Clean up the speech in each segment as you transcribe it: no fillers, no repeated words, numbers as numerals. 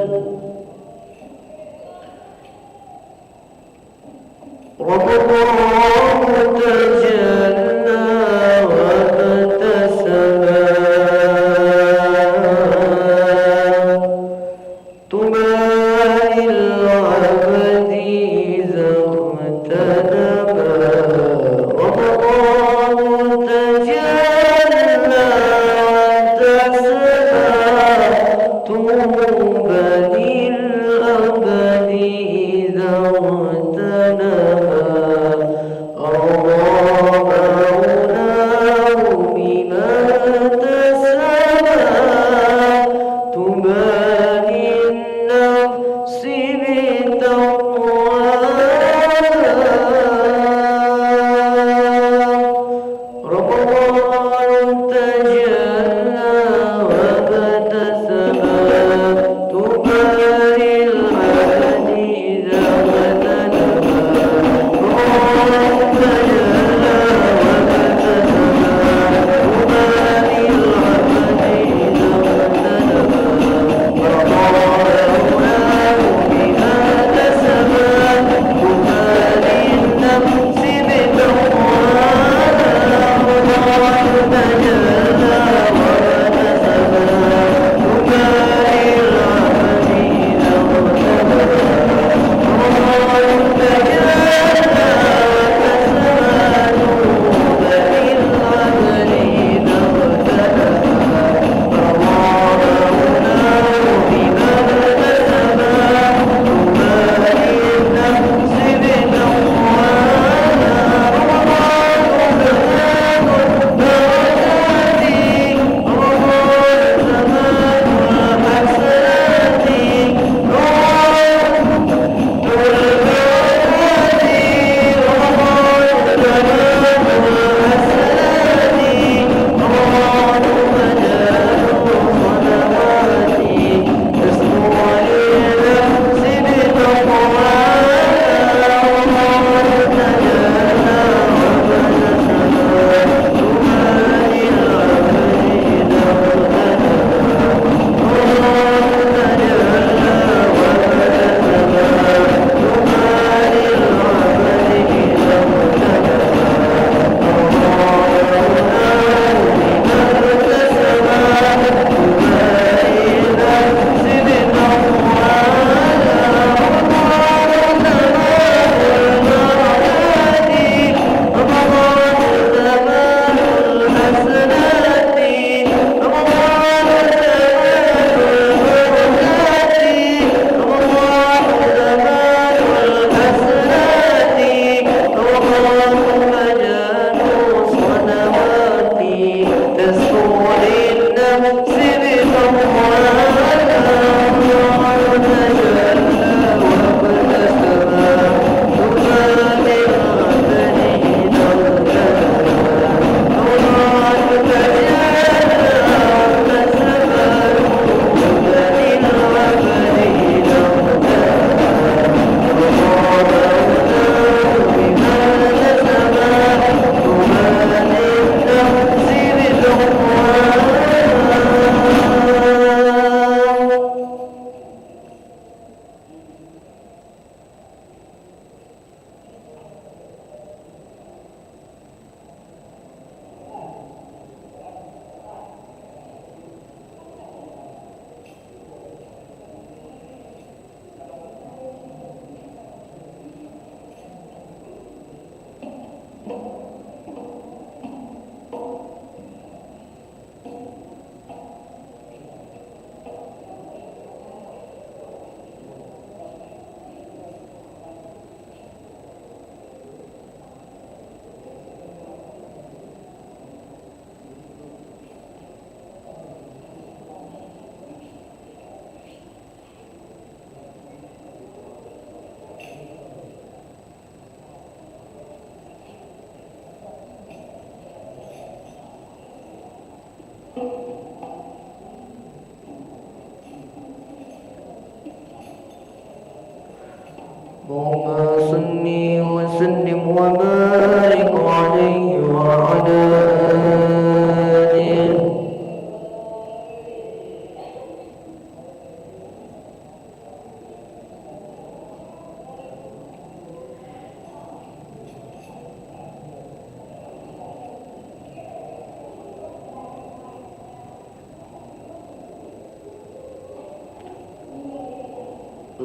اللهم صل وسلم وبارك عليه وعلى آله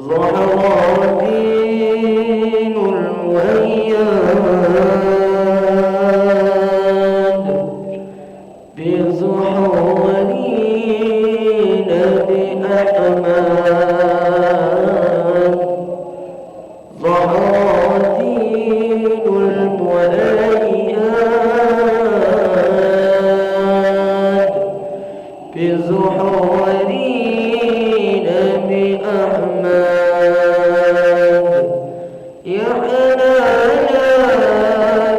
ظهر دين الوياد بزحولين بأحمد. ظهر دين الوياد بزحولين بأحمد. يا حنانا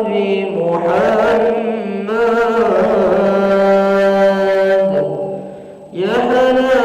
بمحمد، يا حنانا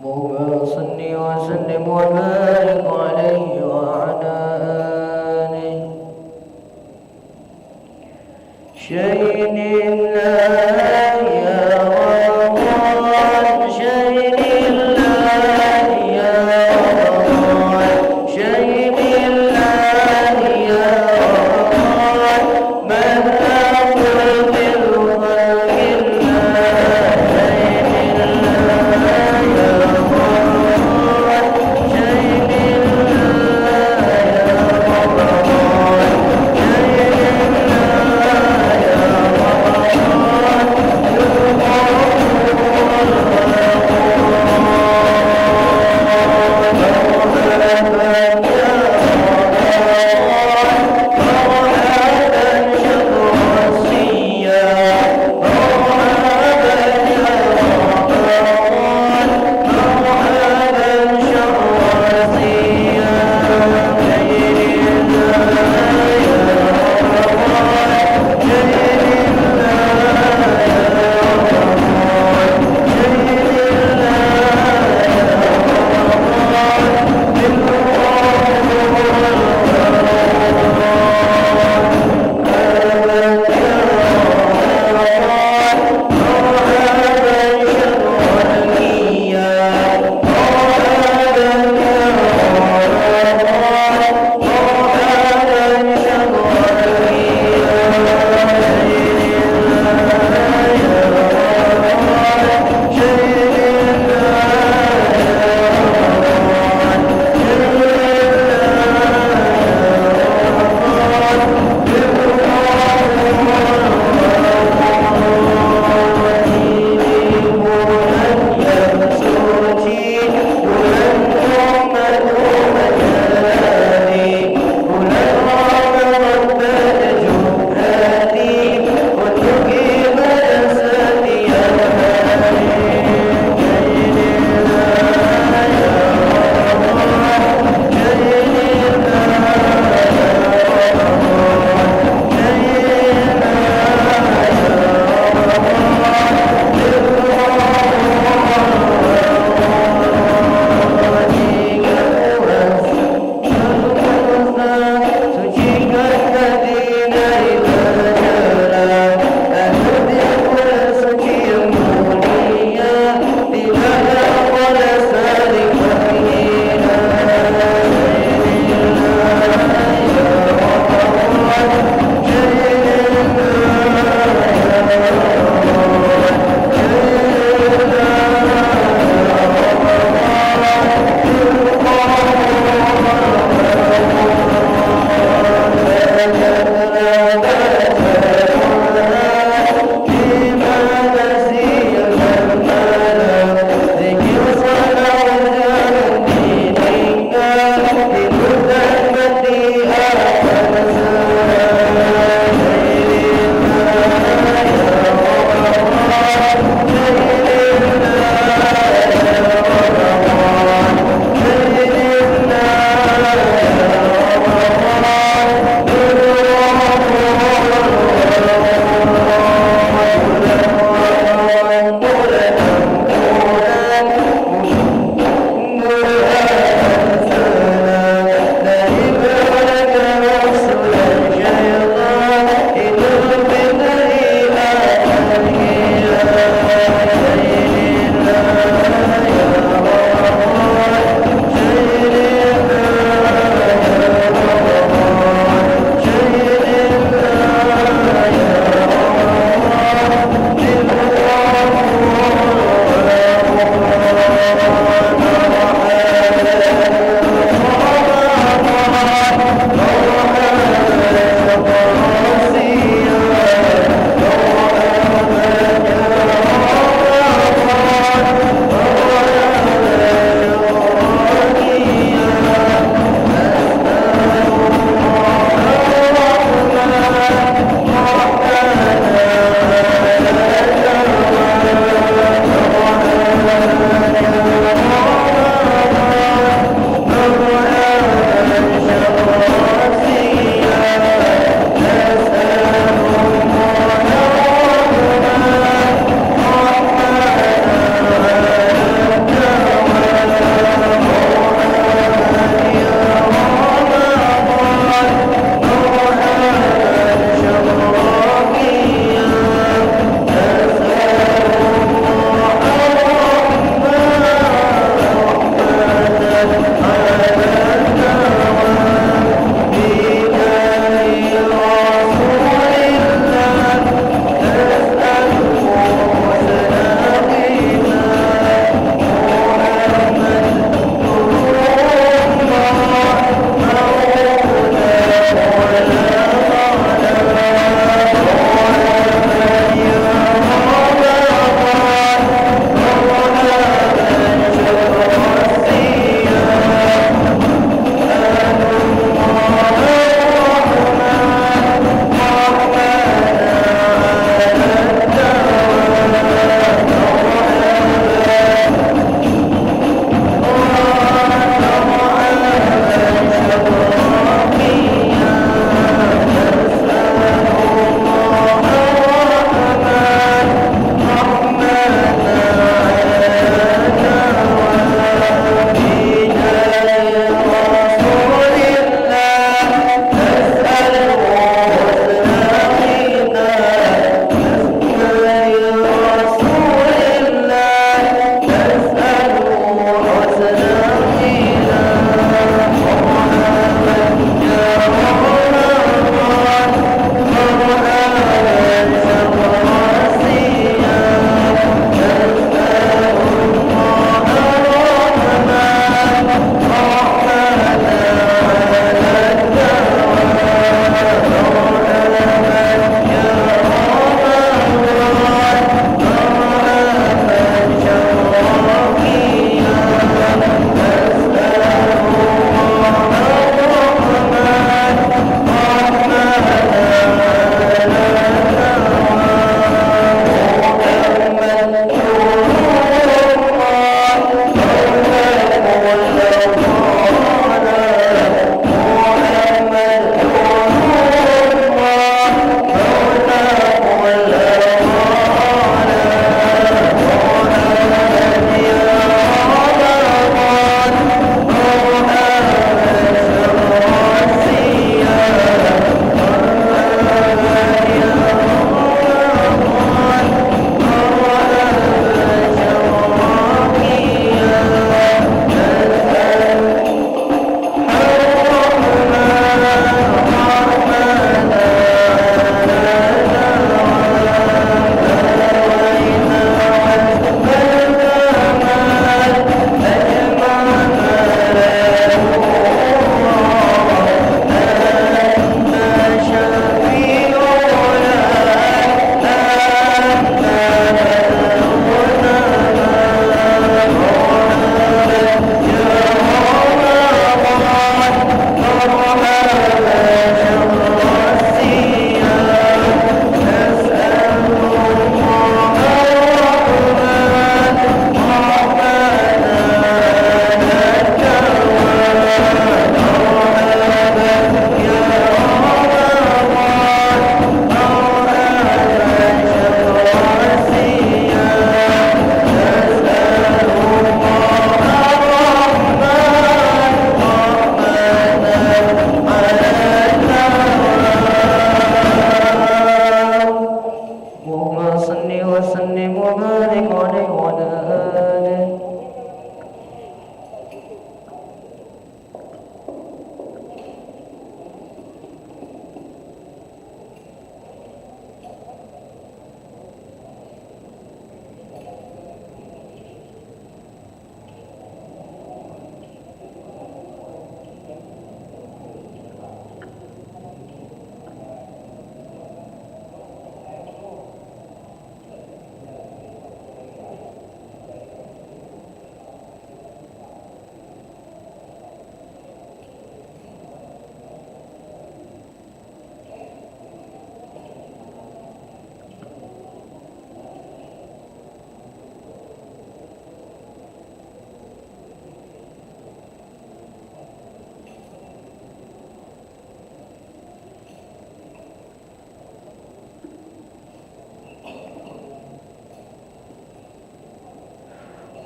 اللهم صل وسلم وبارك عليه وعلى آله شهد الله يا رمضان شهد الله يا رمضان شهد الله يا رمضان من أقول بالخلق الله شهد الله يا رمضان شهد الله يا رمضان شهد الله يا رمضان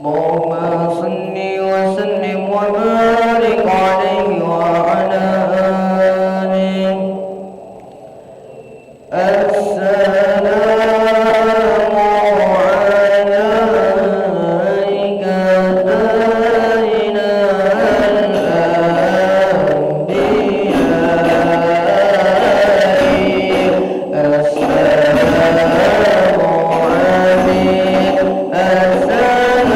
اللهم صل وسلم وبارك عليه وعلى آله. السلام عليك سيدنا الأنبياء. السلام عليك. السلام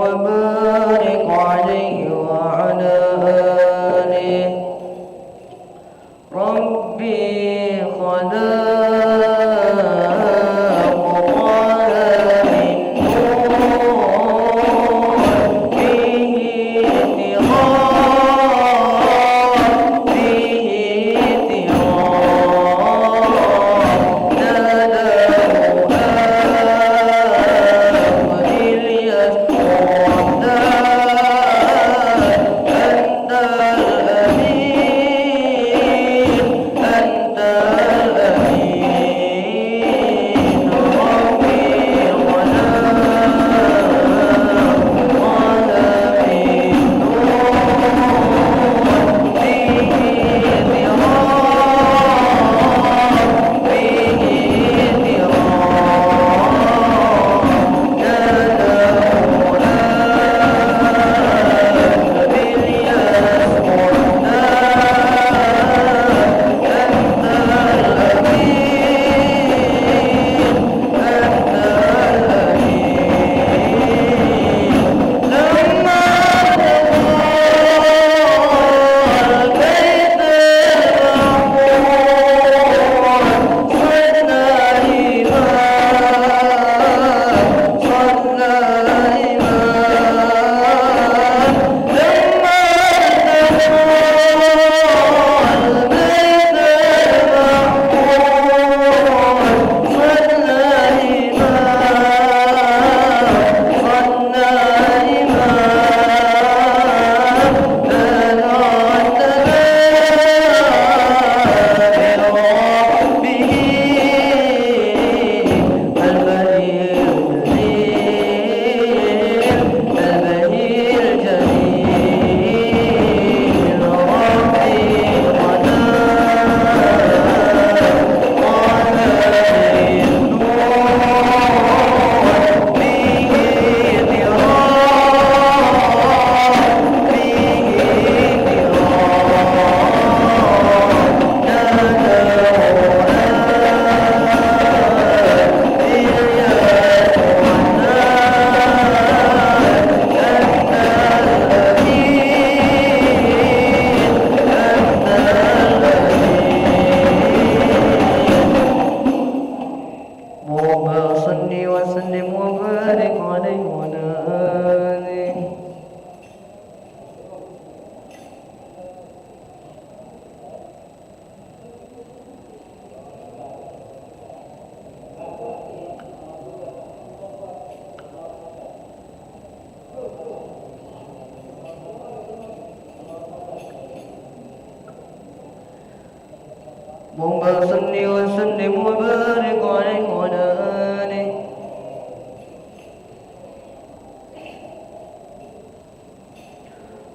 وبارك عليه وعلى آله ربي خلاق طه من نور فيه تراب فيه تراب ناداه إلياس أنت الأمين أنت الأمين ربي اللهم صل وسلم وبارك عليه وعلى آله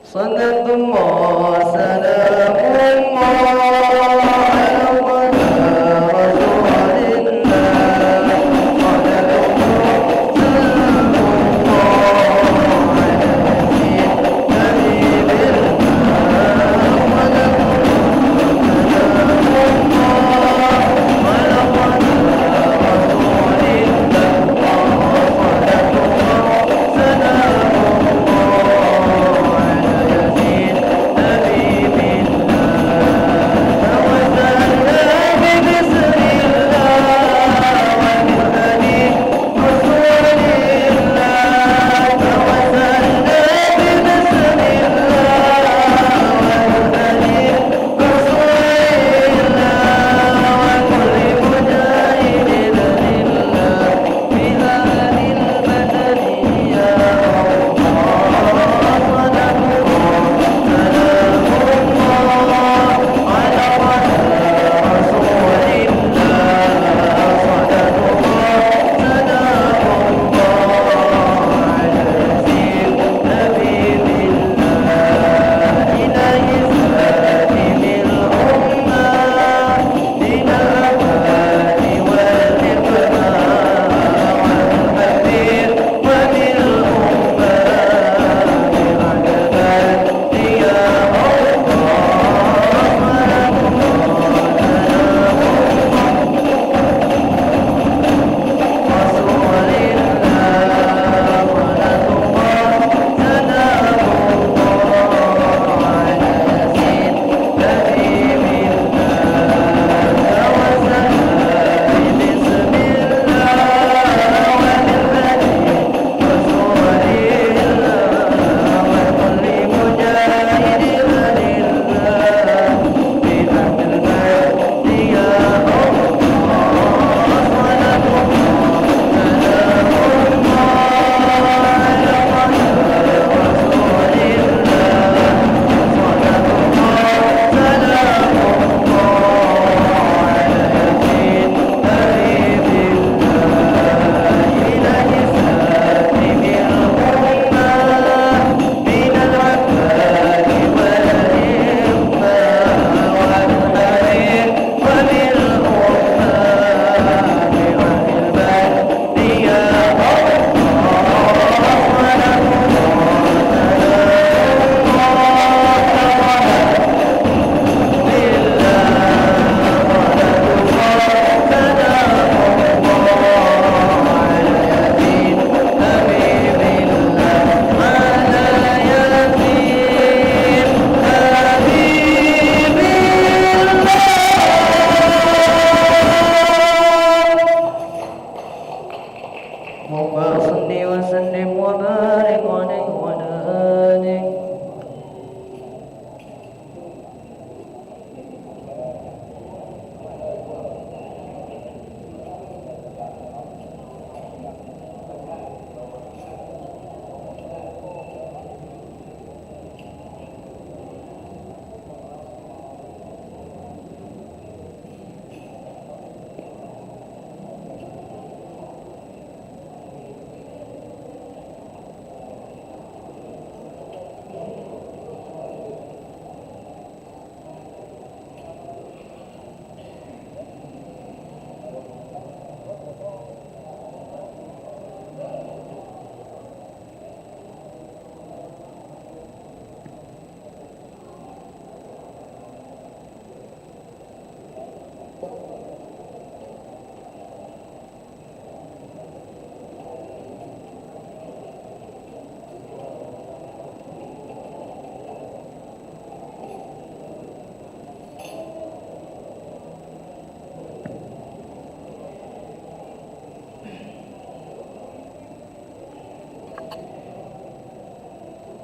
صلاة الله سلام الله على رسول الله صلاة الله سلام الله على حبيب الله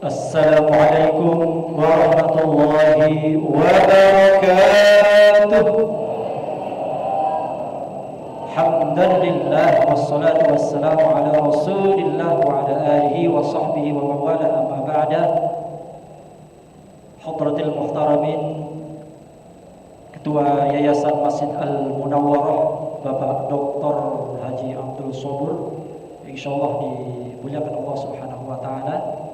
Assalamualaikum warahmatullahi wabarakatuh. Alhamdulillah wassalatu wassalamu ala Rasulillah wa ala alihi wa sahbihi wa mawala amma ba'da. Hadratil muhtaramin, Ketua Yayasan Masjid Al-Munawwarah Bapak Dr. Haji Abdul Sobur, insyaallah dimuliakan Allah Subhanahu wa taala.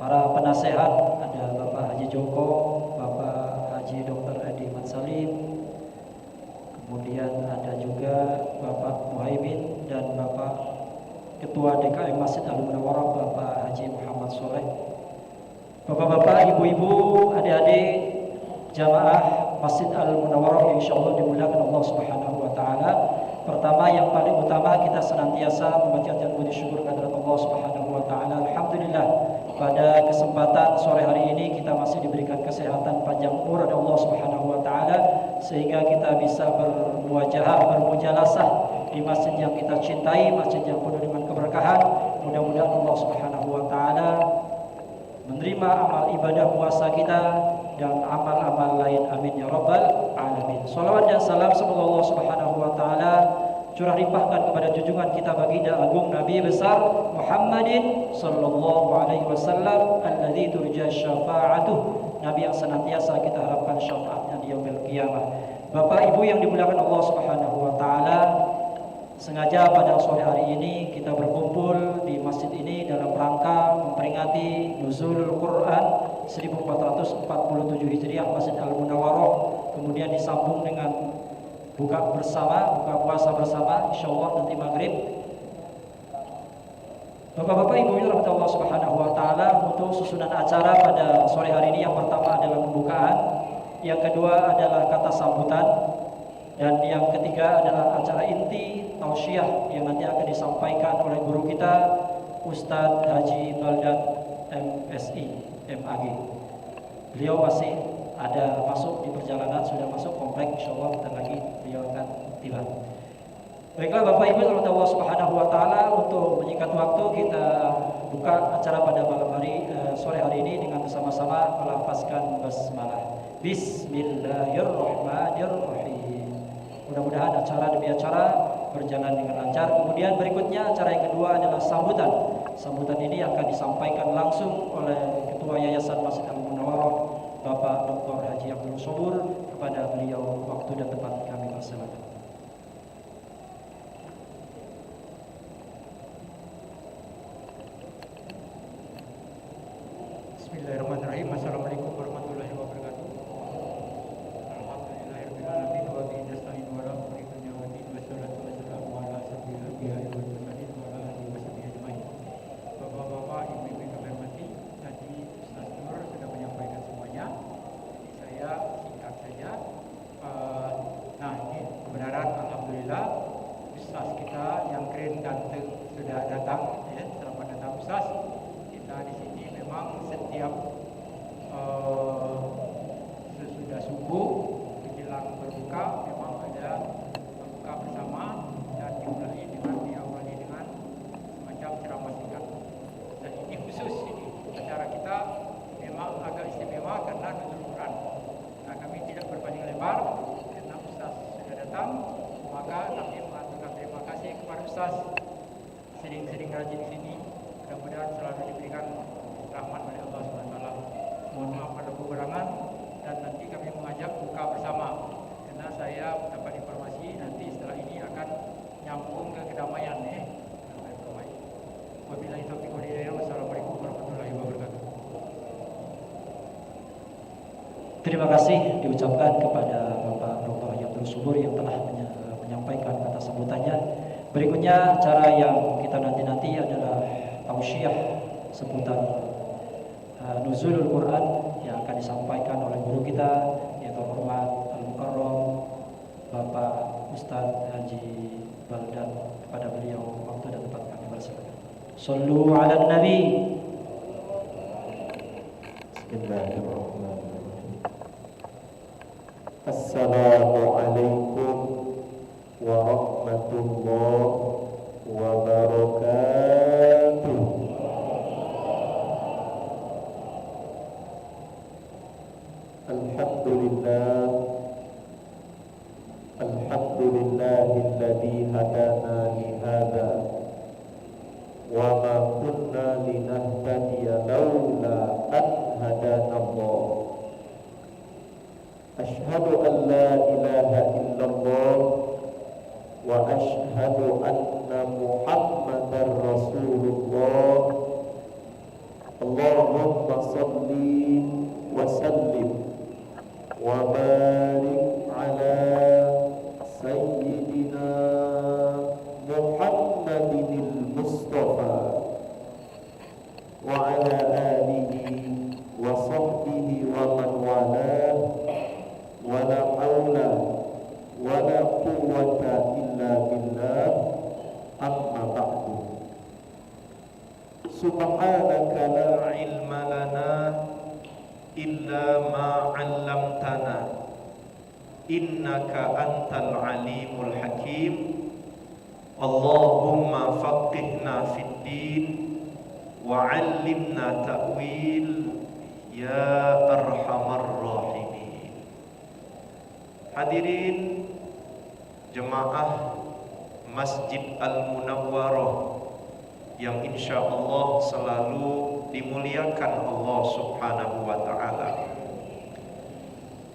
Para penasehat, ada Bapak Haji Joko, Bapak Haji Dr. Edi Mansalim, kemudian ada juga Bapak Muhaimin dan Bapak Ketua DKM Masjid Al-Munawwarah Bapak Haji Muhammad Soleh. Bapak-bapak, ibu-ibu, adik-adik jamaah Masjid Al-Munawwarah insyaallah dimuliakan Allah Subhanahu wa taala. Pertama, yang paling utama, kita senantiasa memanjatkan puji syukur kehadirat Allah Subhanahu wa taala. Alhamdulillah, pada kesempatan sore hari ini kita masih diberikan kesehatan panjang umur oleh Allah Subhanahu wa taala sehingga kita bisa bermuajahah, bermujalasah di masjid yang kita cintai, masjid yang penuh dengan keberkahan. Mudah-mudahan Allah Subhanahu wa taala menerima amal ibadah puasa kita dan amal-amal lain, amin ya rabbal alamin. Salawat dan salam semoga Allah Subhanahu wa taala curah limpahkan kepada junjungan kita baginda agung Nabi besar Muhammadin sallallahu alaihi wasallam alladzi turja syafa'atuh, Nabi yang senantiasa kita harapkan syafaatnya di yaumil qiyamah. Bapak Ibu yang dimuliakan Allah Subhanahu wa taala, sengaja pada sore hari ini kita berkumpul di masjid ini dalam rangka memperingati Nuzulul Quran 1447 Hijriah Masjid Al-Munawwarah, kemudian disambung dengan buka puasa bersama insyaallah nanti maghrib. Bapak-bapak, ibu yang dirahmati Allah Subhanahu wa taala, untuk susunan acara pada sore hari ini, yang pertama adalah pembukaan, yang kedua adalah kata sambutan, dan yang ketiga adalah acara inti tausiah yang nanti akan disampaikan oleh guru kita Ustadz Haji Baldan MSI MAG. Beliau masih ada masuk di perjalanan, sudah masuk komplek, insyaallah bentar lagi beliau akan tiba. Baiklah Bapak Ibu yang Allah Subhanahu wa taala, untuk menyingkat waktu kita buka acara pada malam hari sore hari ini dengan bersama-sama melafazkan basmalah. Bismillahirrahmanirrahim. Mudah-mudahan acara demi acara berjalan dengan lancar. Kemudian berikutnya acara yang kedua adalah sambutan. Sambutan ini akan disampaikan langsung oleh Ketua Yayasan Masjid Al-Munawwarah Bapak Dr. Haji Abdul Sobur. Kepada beliau waktu dan tempat kami persilakan. Bismillahirrahmanirrahim. Assalamualaikum warahmatullahi wabarakatuh. Alhamdulillahirabbil alamin wa bihi nasta'in wa la ilaha illa huwa wassalatu wassalamu ala asyrofil anbiya'i wal mursalin wa ala alihi washabihi ajmain. Bapak-bapak, ibu-ibu yang kami hormati, tadi Ustaz Nur sudah menyampaikan semuanya. Saya singkat saja. Nah, ini kebenaran, alhamdulillah Ustaz kita yang keren ganteng sudah datang, ya. Selamat datang Ustaz. Kita di sini memang setiap sesudah subuh menjelang berbuka memang ada buka bersama, dan dimulai dengan diawali dengan semacam ceramah singkat. Dan ini khusus, ini acara kita memang agak istimewa karena Nuzul Quran. Nah, kami tidak berpanjang lebar karena Ustaz sudah datang, maka kami mengaturkan terima kasih kepada Ustaz. Sering-sering rajin di sini, mudah-mudahan selalu diberikan rahmat oleh Allah SWT. Mohon maaf pada kekurangan, dan nanti kami mengajak buka bersama karena saya dapat informasi nanti setelah ini akan nyambung ke kedamaian, Wabillahi taufiq wal hidayah. Wassalamualaikum warahmatullahi wabarakatuh. Terima kasih diucapkan kepada Bapak Dr. Haji Abdul Sobur yang telah menyampaikan kata sambutannya. Berikutnya acara yang kita nanti adalah tausiah seputar Nuzulul Quran yang akan disampaikan oleh guru kita yang terhormat Al-Mukarram Bapak Ustadz Haji Baldan. Kepada beliau waktu dan tempat kami persilakan. Shallu ala Nabi. Bismillahirrahmanirrahim. Assalamualaikum warahmatullahi wabarakatuh. Alhamdulillahilladzi hadana li hadza wa ma kunna linahtadiya laula an hadana Allah. Asyhadu an la ilaha illallah wa asyhadu anna Muhammadar Rasulullah. Allahumma salli wa sallim wa barik ala sayyidina Muhammadinil Mustafa wa ala alihi wa sahbihi wa man walah wa la hawla wa la quwwata illa billah, amma ba'du. Subhanaka la ilma lana illa ma 'allamtana innaka antal alimul hakim. Allahumma faqihna fid din wa 'allimna ta'wil ya arhamar rahimin. Hadirin jemaah Masjid Al-Munawwarah yang insyaallah selalu dimuliakan Allah Subhanahu wa ta'ala.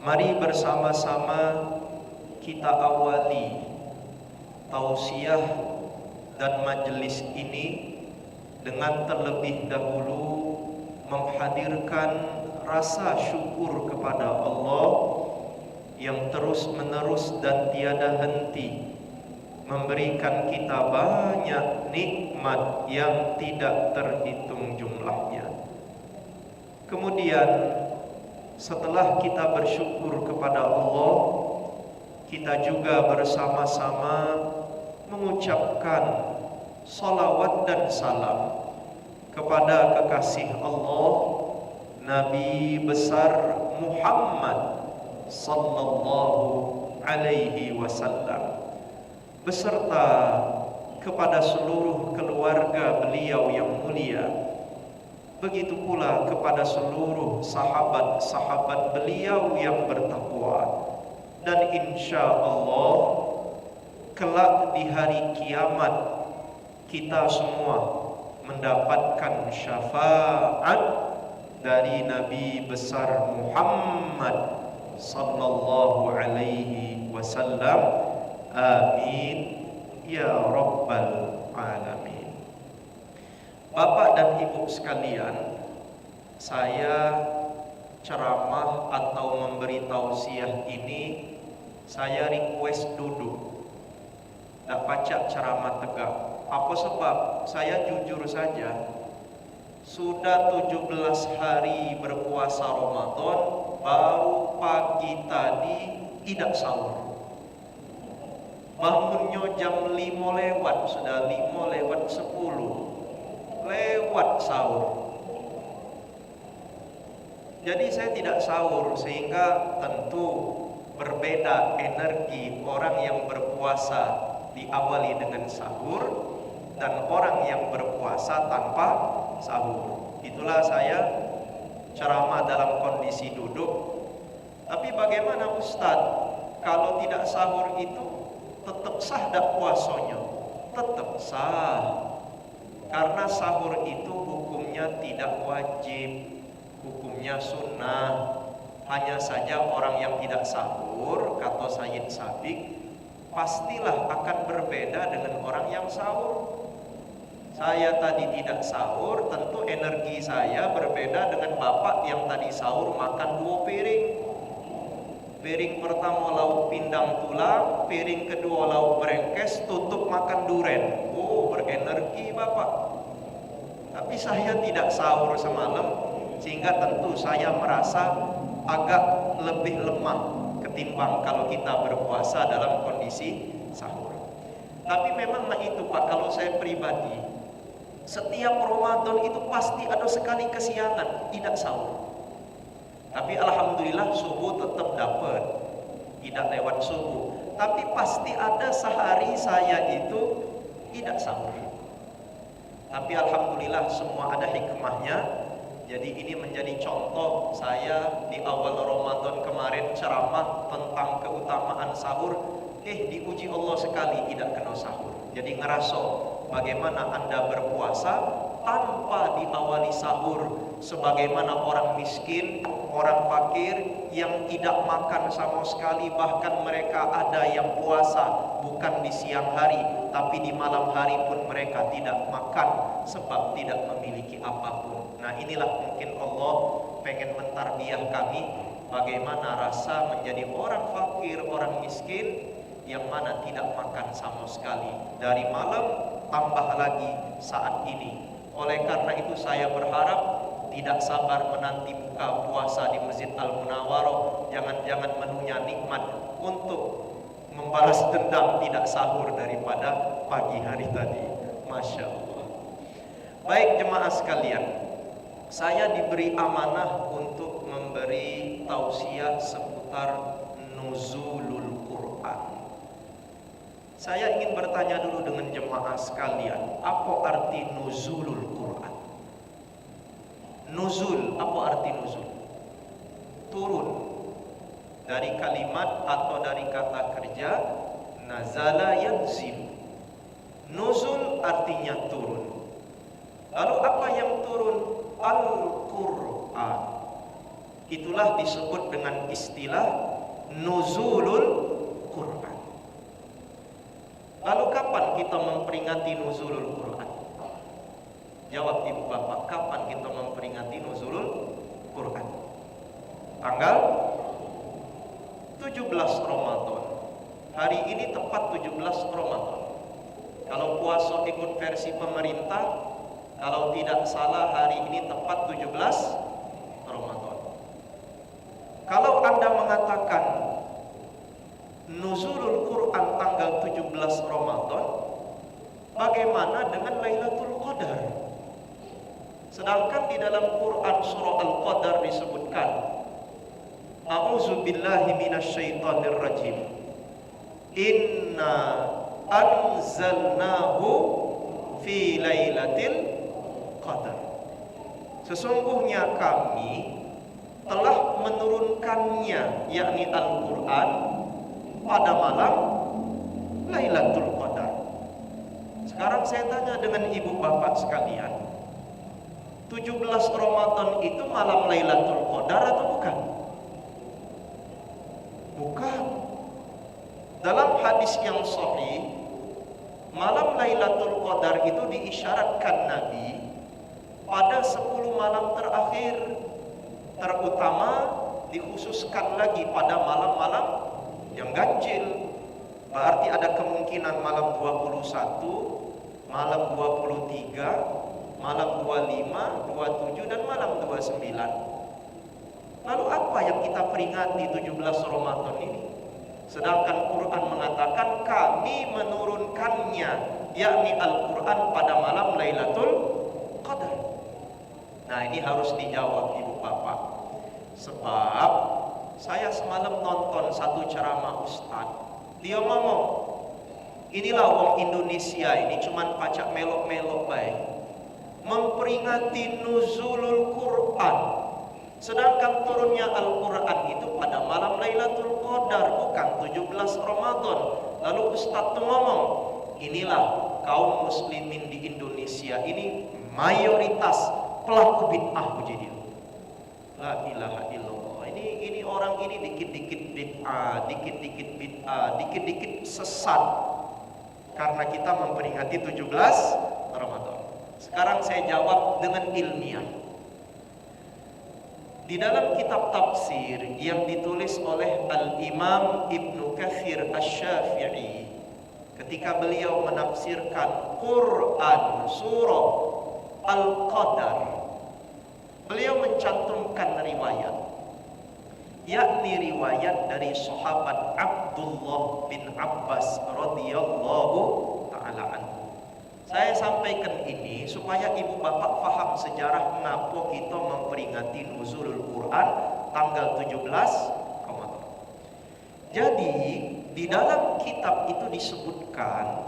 Mari bersama-sama kita awali tausiah dan majelis ini dengan terlebih dahulu menghadirkan rasa syukur kepada Allah yang terus-menerus dan tiada henti memberikan kita banyak nikmat yang tidak terhitung jumlahnya. Kemudian setelah kita bersyukur kepada Allah, kita juga bersama-sama mengucapkan salawat dan salam kepada kekasih Allah, Nabi besar Muhammad sallallahu alaihi wasallam, beserta kepada seluruh keluarga beliau yang mulia. Begitu pula kepada seluruh sahabat-sahabat beliau yang bertakwa. Dan insya Allah kelak di hari kiamat kita semua mendapatkan syafaat dari Nabi besar Muhammad sallallahu alaihi wasallam. Amin ya rabbal alamin. Bapak dan Ibu sekalian, saya ceramah atau memberi tausiah ini saya request duduk. Tak pacak ceramah tegak. Apa sebab? Saya jujur saja, sudah 17 hari berpuasa Ramadan, baru pagi tadi tidak sahur. Bangunnya jam 5 lewat, sudah 5 lewat 10 lewat sahur. Jadi saya tidak sahur, sehingga tentu berbeda energi orang yang berpuasa diawali dengan sahur dan orang yang berpuasa tanpa sahur. Itulah saya ceramah dalam kondisi duduk. Tapi bagaimana Ustadz, kalau tidak sahur itu tetap sah tak puasanya? Tetap sah. Karena sahur itu hukumnya tidak wajib, hukumnya sunnah. Hanya saja orang yang tidak sahur, kata Sayyid Sabiq, pastilah akan berbeda dengan orang yang sahur. Saya tadi tidak sahur, tentu energi saya berbeda dengan bapak yang tadi sahur makan 2 piring. Piring pertama lauk pindang tulang, piring kedua lauk brengkes, tutup makan duren. Oh, berenergi bapak. Tapi saya tidak sahur semalam, sehingga tentu saya merasa agak lebih lemah ketimbang kalau kita berpuasa dalam kondisi sahur. Tapi memang itu Pak, kalau saya pribadi, setiap Ramadan itu pasti ada sekali kesiangan tidak sahur. Tapi alhamdulillah subuh tetap dapat, tidak lewat subuh. Tapi pasti ada sehari saya itu tidak sahur. Tapi alhamdulillah semua ada hikmahnya. Jadi ini menjadi contoh saya di awal Ramadan kemarin ceramah tentang keutamaan sahur. Diuji Allah sekali tidak kena sahur. Jadi ngerasa bagaimana Anda berpuasa tanpa diawali sahur, sebagaimana orang miskin, orang fakir yang tidak makan sama sekali, bahkan mereka ada yang puasa bukan di siang hari, tapi di malam hari pun mereka tidak makan sebab tidak memiliki apapun. Nah, inilah mungkin Allah pengen mentarbiah kami bagaimana rasa menjadi orang fakir, orang miskin yang mana tidak makan sama sekali dari malam tambah lagi saat ini. Oleh karena itu saya berharap tidak sabar menanti buka puasa di Masjid Al-Munawwarah. Jangan-jangan menunya nikmat untuk membalas dendam tidak sahur daripada pagi hari tadi. Masya Allah. Baik jemaah sekalian, saya diberi amanah untuk memberi tausiah seputar nuzulul Quran. Saya ingin bertanya dulu dengan jemaah sekalian, apa arti nuzulul Quran? Nuzul, apa arti nuzul? Turun. Dari kalimat atau dari kata kerja nazala yanzil. Nuzul artinya turun. Lalu apa yang turun? Al-Quran. Itulah disebut dengan istilah nuzulul Quran. Lalu kapan kita memperingati nuzulul Quran? Jawab ibu bapak, kapan kita memperingati nuzulul Quran? Tanggal 17 Ramadan. Hari ini tepat 17 Ramadan. Kalau puasa ikut versi pemerintah, kalau tidak salah hari ini tepat 17 Ramadan. Kalau Anda mengatakan nuzulul Quran tanggal 17 Ramadan, bagaimana dengan Lailatul Qadar? Sedangkan di dalam Quran surah Al-Qadar disebutkan, A'udzubillahi minasyaitonir rajim. Inna anzalnahu fi lailatul qadar. Sesungguhnya kami telah menurunkannya, yakni Al-Quran, pada malam Lailatul Qadar. Sekarang saya tanya dengan ibu bapak sekalian, 17 Ramadan itu malam Lailatul Qadar atau bukan? Bukan. Dalam hadis yang sahih, malam Lailatul Qadar itu diisyaratkan Nabi pada 10 malam terakhir, terutama dikhususkan lagi pada malam-malam yang ganjil. Berarti ada kemungkinan malam 21, malam 23, malam 25, 27 dan malam 29. Lalu apa yang kita peringati 17 Ramadan ini? Sedangkan Quran mengatakan kami menurunkannya, yakni Al-Quran pada malam Lailatul Qadar. Nah, ini harus dijawab ibu bapak. Sebab saya semalam nonton satu ceramah ustaz. Dia ngomong, inilah wong Indonesia ini cuman pacak melok-melok baik, memperingati nuzulul Quran. Sedangkan turunnya Al-Quran itu pada malam Lailatul Qadar, bukan 17 Ramadan. Lalu ustaz tuh ngomong, inilah kaum muslimin di Indonesia ini mayoritas pelaku bid'ah puji dia. La ilaha illallah. Ini orang ini dikit-dikit bid'ah, dikit-dikit bid'ah, dikit-dikit sesat karena kita memperingati 17 Ramadan. Sekarang saya jawab dengan ilmiah. Di dalam kitab tafsir yang ditulis oleh Al-Imam Ibnu Katsir Asy-Syafi'i, ketika beliau menafsirkan Quran surah Al-Qadar, beliau mencantumkan riwayat, yakni riwayat dari sahabat Abdullah bin Abbas radhiyallahu taala anhu. Saya sampaikan ini supaya ibu bapak faham sejarah kenapa kita memperingati nuzulul Quran tanggal 17 Ramadan. Jadi di dalam kitab itu disebutkan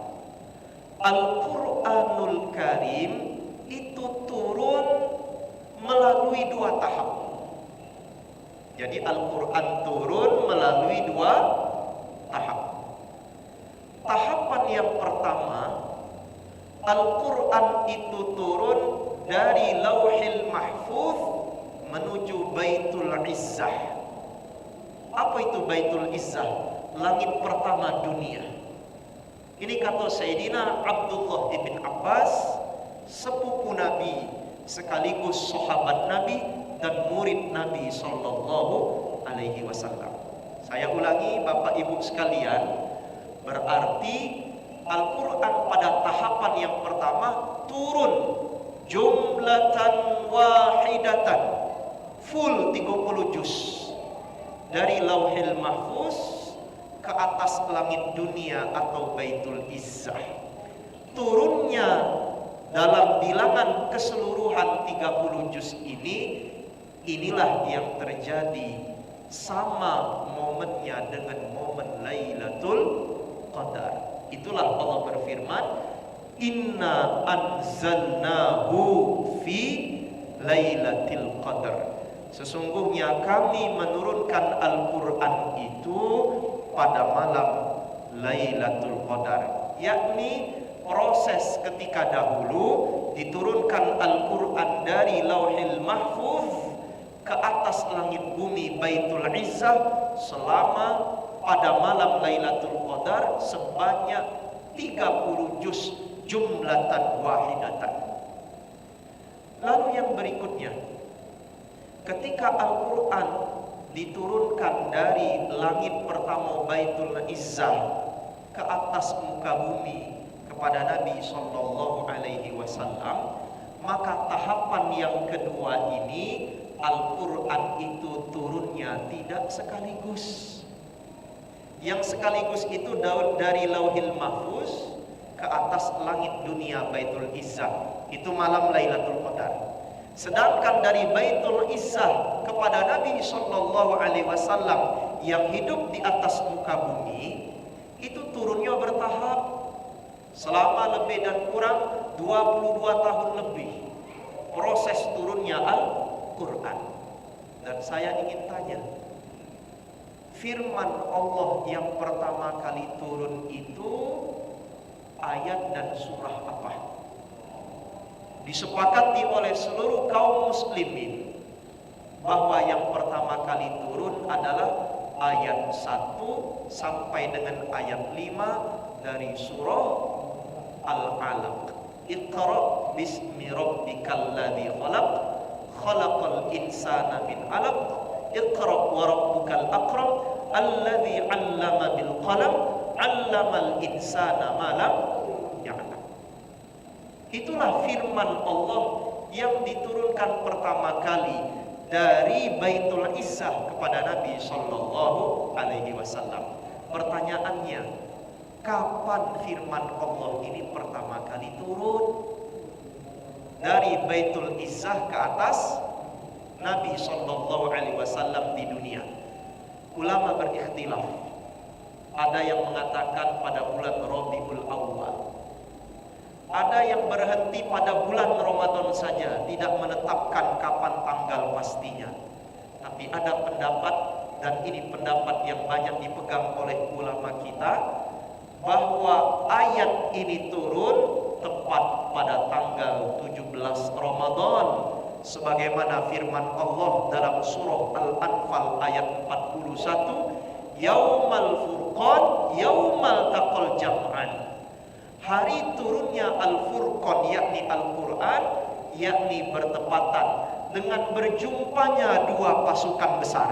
Al-Quranul Karim itu turun melalui dua tahap. Jadi Al-Quran turun melalui dua tahap. Tahapan yang pertama, Al-Quran itu turun dari Lauhil Mahfuz menuju Baitul Izzah. Apa itu Baitul Izzah? Langit pertama dunia. Ini kata Sayyidina Abdullah ibn Abbas, sepupu Nabi sekaligus sahabat Nabi dan murid Nabi sallallahu alaihi wasallam. Saya ulangi Bapak Ibu sekalian, berarti Al-Quran pada tahapan yang pertama turun jumlatan wahidatan, full 30 juz dari Lauhil Mahfuz ke atas langit dunia atau Baitul Izzah. Turunnya dalam bilangan keseluruhan 30 juz ini, inilah yang terjadi sama momennya dengan momen Lailatul Qadar. Itulah Allah berfirman, Inna anzalnahu fi Lailatul Qadar. Sesungguhnya kami menurunkan Al-Quran itu pada malam Lailatul Qadar, yakni proses ketika dahulu diturunkan Al-Quran dari Lauhil Mahfuz ke atas langit bumi Baitul Izzah selama pada malam Lailatul Qadar sebanyak 30 juz jumlatan wahidatan. Lalu yang berikutnya, ketika Al-Quran diturunkan dari langit pertama Baitul Izzah ke atas muka bumi kepada Nabi sallallahu alaihi wasallam, maka tahapan yang kedua ini Al-Quran itu turunnya tidak sekaligus. Yang sekaligus itu dari Lauhil Mahfuz ke atas langit dunia Baitul Izzah, itu malam Lailatul Qadar. Sedangkan dari Baitul Izzah kepada Nabi sallallahu alaihi wasallam yang hidup di atas muka bumi, itu turunnya bertahap selama lebih dan kurang 22 tahun lebih proses turunnya Al-Quran. Dan saya ingin tanya, firman Allah yang pertama kali turun itu ayat dan surah apa? Disepakati oleh seluruh kaum muslimin bahwa yang pertama kali turun adalah ayat 1 sampai dengan ayat 5 dari surah Al-Alaq. Iqra bismi rabbikal ladzi khalaq, khalaqal insana min 'alaq, iqra wa rabbukal akram, alladzi 'allama bil qalam, 'allamal insana ma lam ya'lam. Itulah firman Allah yang diturunkan pertama kali dari Baitul Izzah kepada Nabi sallallahu alaihi wasallam. Pertanyaannya, kapan firman Allah ini pertama kali turun? Dari Baitul Izzah ke atas Nabi sallallahu alaihi wasallam di dunia. Ulama berikhtilaf. Ada yang mengatakan pada bulan Rabiul Awal. Ada yang berhenti pada bulan Ramadan saja, tidak menetapkan kapan tanggal pastinya. Tapi ada pendapat, dan ini pendapat yang banyak dipegang oleh ulama kita, bahwa ayat ini turun tepat pada tanggal 17 Ramadan, sebagaimana firman Allah dalam surah Al-Anfal ayat 41, Yaumal Furqan, Yaumal Taqal Jam'an. Hari turunnya Al-Furqan, yakni Al-Quran, yakni bertepatan dengan berjumpanya dua pasukan besar.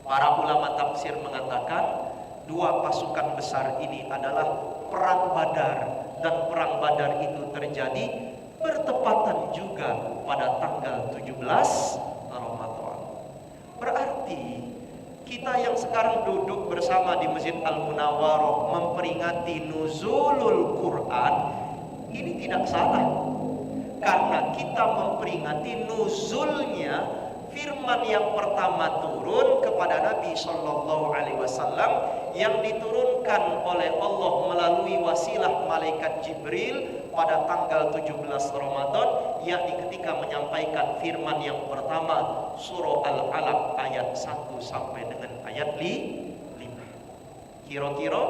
Para ulama tafsir mengatakan dua pasukan besar ini adalah Perang Badar, dan Perang Badar itu terjadi bertepatan juga pada tanggal 17 Ramadan. Berarti kita yang sekarang duduk bersama di Masjid Al-Munawwarah memperingati nuzulul Quran, ini tidak salah, karena kita memperingati nuzulnya firman yang pertama turun kepada Nabi sallallahu alaihi wasallam, yang diturunkan oleh Allah melalui wasilah malaikat Jibril pada tanggal 17 Ramadan, yakni ketika menyampaikan firman yang pertama surah Al-Alaq ayat 1 sampai dengan ayat 5. Kira-kira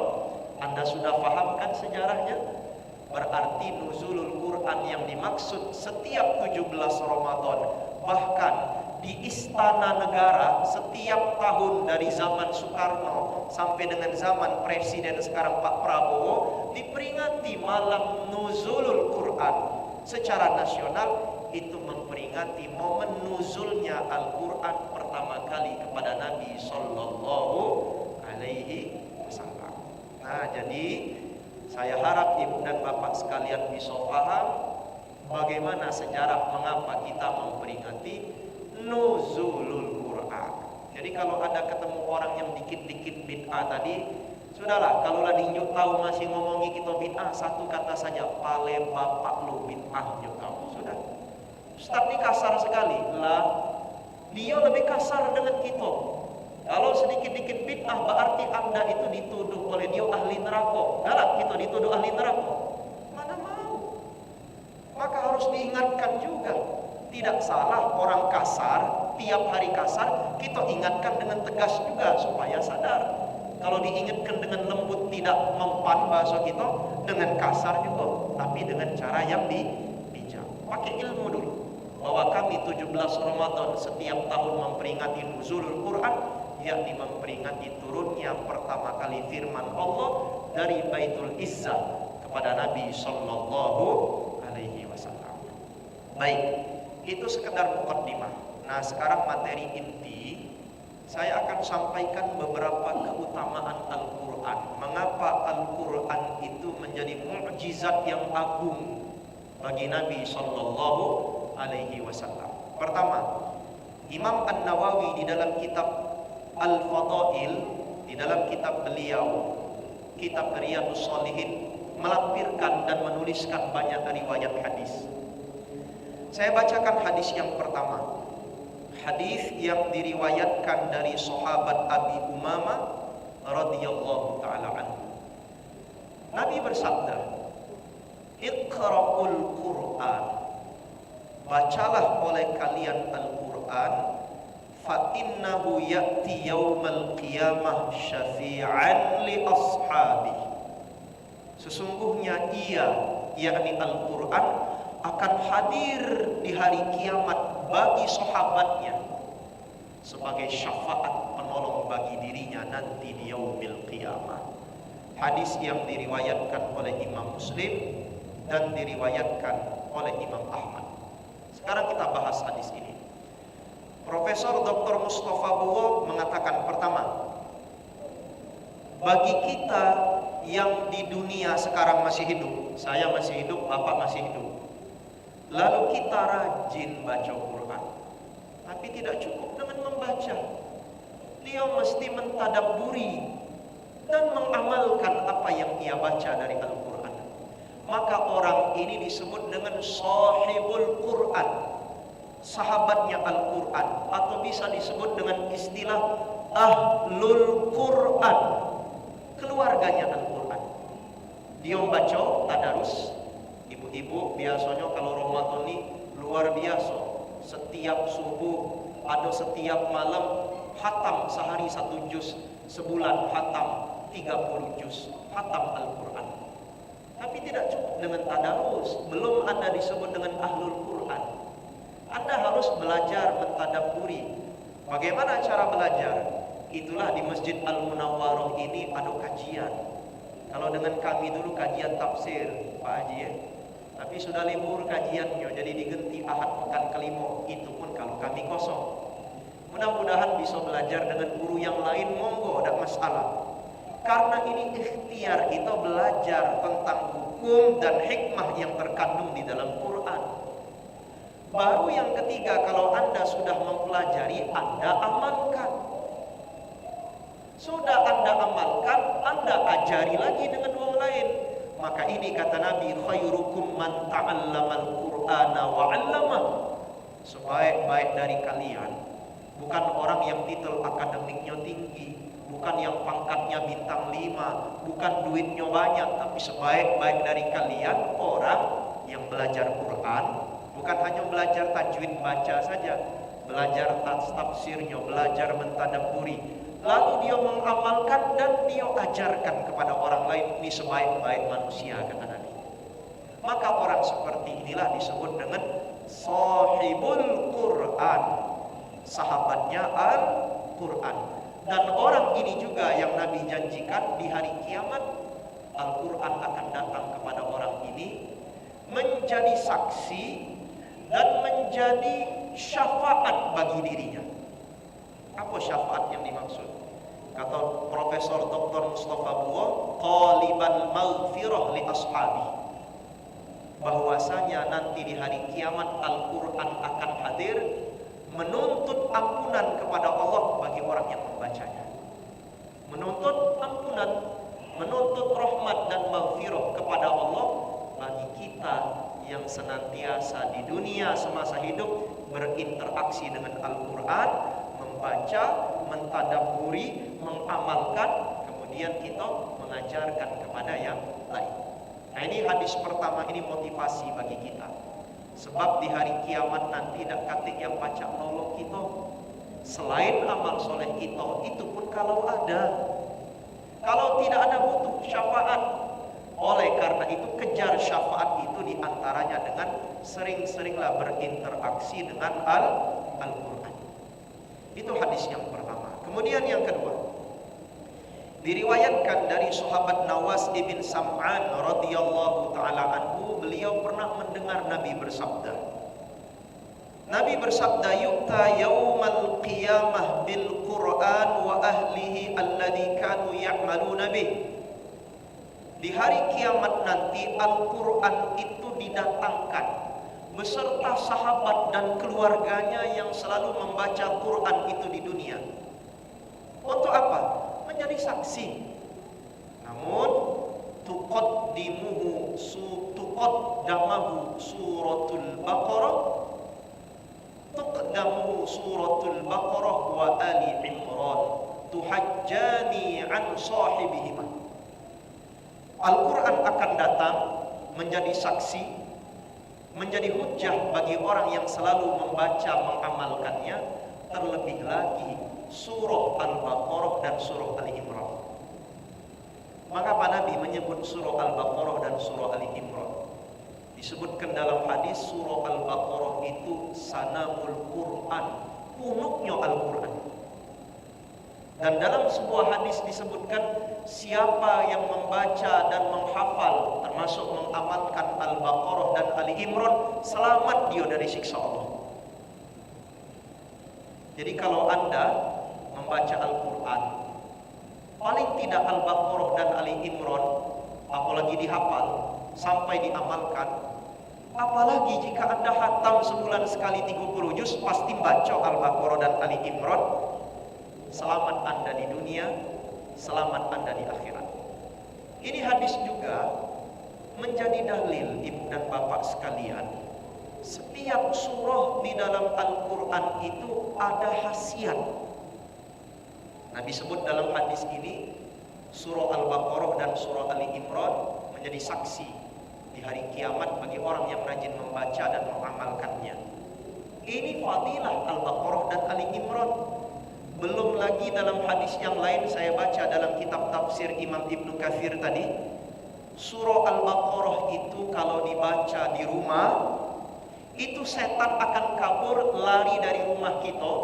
Anda sudah pahamkan sejarahnya? Berarti nuzulul Quran yang dimaksud setiap 17 Ramadan, bahkan di Istana Negara setiap tahun dari zaman Soekarno sampai dengan zaman Presiden sekarang Pak Prabowo, diperingati malam nuzulul Quran secara nasional. Itu memperingati momen nuzulnya Al-Quran pertama kali kepada Nabi Sallallahu Alaihi Wasallam. Nah, jadi saya harap ibu dan bapak sekalian bisa paham bagaimana sejarah mengapa kita memperingati nuzulul Quran. Jadi kalau ada ketemu orang yang dikit-dikit bid'ah tadi, sudahlah, kalau lah dinjuk tahu masih ngomongi kita bid'ah, satu kata saja, pale bapak lu bid'ah njuk tahu. Sudah. Ustaz ini kasar sekali. Lah, dia lebih kasar dengan kita. Kalau sedikit-dikit bid'ah berarti Anda itu dituduh oleh dia ahli neraka. Galak kita dituduh ahli neraka. Mana mau? Maka harus diingatkan juga. Tidak salah orang kasar, tiap hari kasar, kita ingatkan dengan tegas juga supaya sadar. Kalau diingatkan dengan lembut tidak mempan bahasa kita, dengan kasar juga, tapi dengan cara yang bijak. Pakai ilmu dulu. Bahwa kami 17 Ramadan setiap tahun memperingati nuzulul Quran, yakni memperingati turunnya pertama kali firman Allah dari Baitul Izzah kepada Nabi Sallallahu Alaihi Wasallam. Baik, itu sekedar mukaddimah. Nah, sekarang materi inti, saya akan sampaikan beberapa keutamaan Al-Quran. Mengapa Al-Quran itu menjadi mukjizat yang agung bagi Nabi Sallallahu Alaihi Wasallam. Pertama, Imam An-Nawawi di dalam kitab Al-Fadail, di dalam kitab beliau, kitab Riyadhus Shalihin, melampirkan dan menuliskan banyak riwayat hadis. Saya bacakan hadis yang pertama. Hadis yang diriwayatkan dari sahabat Abi Umamah radhiyallahu taala anhu. Nabi bersabda, "Iqra'ul Qur'an." Bacalah oleh kalian Al-Quran, fa innahu ya'ti yaumal qiyamah syafi'an li ashabi. Sesungguhnya ia, yakni Al-Quran, akan hadir di hari kiamat bagi sahabatnya sebagai syafaat penolong bagi dirinya nanti di yaumil qiyamah. Hadis yang diriwayatkan oleh Imam Muslim dan diriwayatkan oleh Imam Ahmad. Sekarang kita bahas hadis ini. Profesor Dr. Mustafa Buwo mengatakan, pertama, bagi kita yang di dunia sekarang masih hidup, saya masih hidup, bapak masih hidup, lalu kita rajin baca Quran, tapi tidak cukup dengan membaca. Dia mesti mentadabburi dan mengamalkan apa yang ia baca dari Al-Quran. Maka orang ini disebut dengan sahibul Quran, sahabatnya Al-Quran, atau bisa disebut dengan istilah ahlul Quran, keluarganya Al-Quran. Dia membaca tadarus. Ibu-ibu biasanya kalau Ramadan ini luar biasa, setiap subuh atau setiap malam khatam sehari 1 juz, sebulan khatam 30 juz, khatam Al-Quran. Tapi tidak cukup dengan tadarus, belum Anda disebut dengan ahlul Quran. Anda harus belajar mentadabburi. Bagaimana cara belajar? Itulah di Masjid Al-Munawwarah ini ada kajian. Kalau dengan kami dulu kajian tafsir, Pak Haji ya. Tapi sudah libur kajiannya, jadi diganti Ahad pekan kelima. Itu pun kalau kami kosong. Mudah-mudahan bisa belajar dengan guru yang lain, monggo, tidak masalah. Karena ini ikhtiar kita belajar tentang hukum dan hikmah yang terkandung di dalam Quran. Baru yang ketiga, kalau Anda sudah mempelajari, Anda amalkan. Sudah Anda amalkan, Anda ajari lagi dengan orang lain. Maka ini kata Nabi, khairukum man ta'allamal Qur'ana wa 'allamah. Sebaik-baik dari kalian bukan orang yang titel akademiknya tinggi, bukan yang pangkatnya bintang 5, bukan duitnya banyak, tapi sebaik-baik dari kalian orang yang belajar Quran, bukan hanya belajar tajwid baca saja, belajar tafsirnya, belajar mentadabburi, lalu dia mengamalkan dan dia ajarkan kepada orang lain. Ini sebaik-baik manusia, kata Nabi. Maka orang seperti inilah disebut dengan sahibul Quran, sahabatnya Al-Quran. Dan orang ini juga yang Nabi janjikan di hari kiamat, Al-Quran akan datang kepada orang ini menjadi saksi dan menjadi syafaat bagi dirinya. Apa syafaat yang dimaksud? Kata Profesor Dr. Mustafa Buwo, qaliban maghfirah li ashabi, bahwasanya nanti di hari kiamat Al-Quran akan hadir menuntut ampunan kepada Allah bagi orang yang membacanya. Menuntut ampunan, menuntut rahmat dan maghfirah kepada Allah bagi kita yang senantiasa di dunia semasa hidup berinteraksi dengan Al-Quran, membaca, mentadabburi, mengamalkan, kemudian kita mengajarkan kepada yang lain. Nah, ini hadis pertama, ini motivasi bagi kita. Sebab di hari kiamat nanti dak katik yang pacak nolong kita selain amal soleh kita, itu pun kalau ada. Kalau tidak ada butuh syafaat. Oleh karena itu kejar syafaat itu diantaranya dengan sering-seringlah berinteraksi dengan Al-Quran. Itu hadis yang pertama. Kemudian yang kedua, diriwayatkan dari sahabat Nawas ibn Sam'an radhiyallahu taala anhu, beliau pernah mendengar Nabi bersabda. Nabi bersabda, "Yu'ta yaumal qiyamah bil Qur'an wa ahlihi alladhi kanu ya'maluna bih." Di hari kiamat nanti Al-Quran itu didatangkan beserta sahabat dan keluarganya yang selalu membaca Quran itu di dunia. Untuk apa? Menjadi saksi. Namun tuqaddamahu suratul Baqarah wa Ali Imran tuhajjani an sahibihima. Al-Quran akan datang menjadi saksi, menjadi hujjah bagi orang yang selalu membaca, mengamalkannya. Terlebih lagi surah Al-Baqarah dan surah Ali Imran. Maka Pak Nabi menyebut surah Al-Baqarah dan surah Ali Imran. Disebutkan dalam hadis surah Al-Baqarah itu sanamul Quran, punuknya Al-Quran. Dan dalam sebuah hadis disebutkan siapa yang membaca dan menghafal termasuk mengamalkan Al-Baqarah dan Ali Imran, selamat dia dari siksa Allah. Jadi kalau Anda membaca Al-Quran, paling tidak Al-Baqarah dan Ali Imran, apalagi dihafal sampai diamalkan, apalagi jika Anda khatam sebulan sekali 30 juz, pasti baca Al-Baqarah dan Ali Imran, selamat Anda di dunia, selamat Anda di akhirat. Ini hadis juga menjadi dalil ibu dan bapak sekalian. Setiap surah di dalam Al-Quran itu ada khasiat. Nabi sebut dalam hadis ini, surah Al-Baqarah dan surah Ali Imran menjadi saksi di hari kiamat bagi orang yang rajin membaca dan mengamalkannya. Ini fadilah Al-Baqarah dan Ali Imran. Belum lagi dalam hadis yang lain saya baca dalam kitab tafsir Imam Ibnu Katsir tadi, surah Al-Baqarah itu kalau dibaca di rumah, itu setan akan kabur lari dari rumah kita.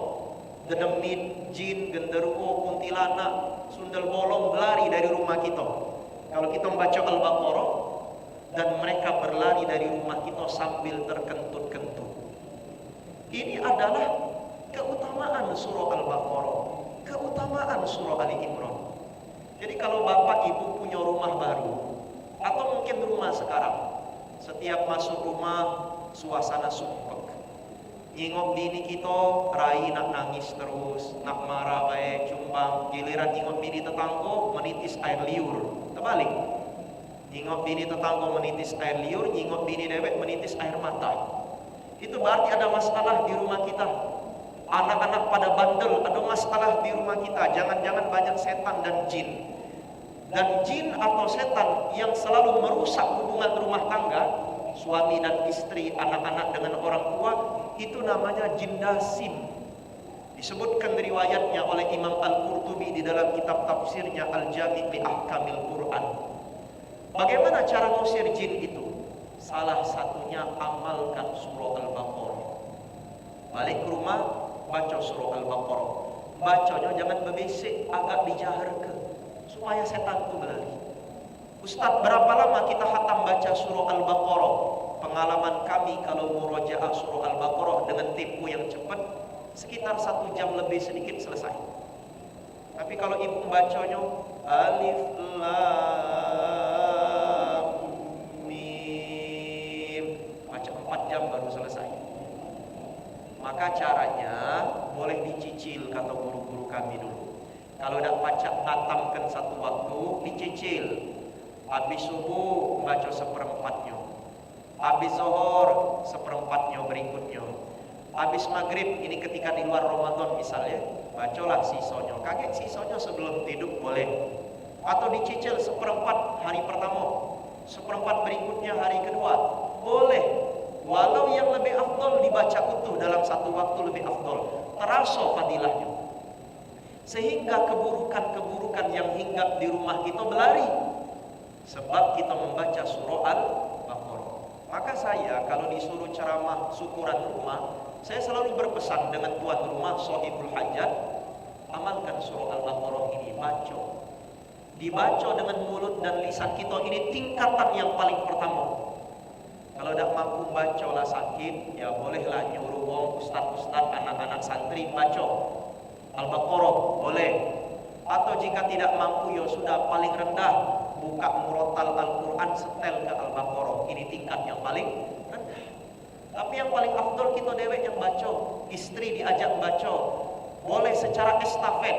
Dedemit, jin, genderuwo, kuntilanak, sundel bolong berlari dari rumah kita. Kalau kita membaca Al-Baqarah dan mereka berlari dari rumah kita sambil terkentut-kentut. Ini adalah keutamaan surah Al-Baqarah, keutamaan surah Ali Imran. Jadi kalau bapak ibu punya rumah baru, atau mungkin rumah sekarang, setiap masuk rumah suasana sumpek, nyingok bini kita rai nak nangis terus, nak marah baik cumbang, giliran nyingok bini tetangga menitis air liur, terbalik. Nyingok bini tetangga menitis air liur, nyingok bini dewek menitis air mata. Itu berarti ada masalah di rumah kita. Anak-anak pada bandel, ada masalah di rumah kita, jangan-jangan banyak setan dan jin. Dan jin atau setan yang selalu merusak hubungan rumah tangga, suami dan istri, anak-anak dengan orang tua, itu namanya jin dasim. Disebutkan riwayatnya oleh Imam Al-Qurtubi di dalam kitab tafsirnya Al-Jami' li Ahkamil Quran. Bagaimana cara ngusir jin itu? Salah satunya amalkan surah Al-Baqarah. Balik ke rumah, baca surah Al-Baqarah. Bacanya jangan berbisik, agak dijaharkan, supaya setan itu berlari. Ustaz, berapa lama kita khatam baca surah Al-Baqarah? Pengalaman kami kalau murojaah surah Al-Baqarah dengan tempo yang cepat, sekitar 1 jam lebih sedikit selesai. Tapi kalau ibu membacanya Alif Lam Mim, baca 4 jam baru selesai. Maka caranya boleh dicicil, kata guru-guru kami dulu. Kalau dah baca khatamkan satu waktu, dicicil. Habis subuh baca seperempatnya, habis zuhur seperempatnya berikutnya, habis maghrib, ini ketika di luar Ramadan misalnya, bacalah sisanya. Kaget sisanya sebelum tidur boleh. Atau dicicil seperempat hari pertama, seperempat berikutnya hari kedua, boleh. Walau yang lebih afdol dibaca utuh dalam satu waktu lebih afdol, terasa fadilahnya. Sehingga keburukan-keburukan yang hinggap di rumah kita berlari, sebab kita membaca surah Al-Baqarah. Maka saya kalau disuruh ceramah syukuran rumah, saya selalu berpesan dengan tuan rumah, sahibul hajat, amalkan surah Al-Baqarah ini, baca. Dibaca dengan mulut dan lisan kita, ini tingkatan yang paling pertama. Kalau tidak mampu baca lah sakit, ya bolehlah nyuruh wong ustaz-ustaz, anak-anak santri baca Al-Baqarah, boleh. Atau jika tidak mampu, ya sudah paling rendah, buka murotal Al-Quran setel ke Al-Baqarah. Ini tingkat yang paling rendah. Tapi yang paling afdol kita dewek yang baca, istri diajak baca. Boleh secara estafet,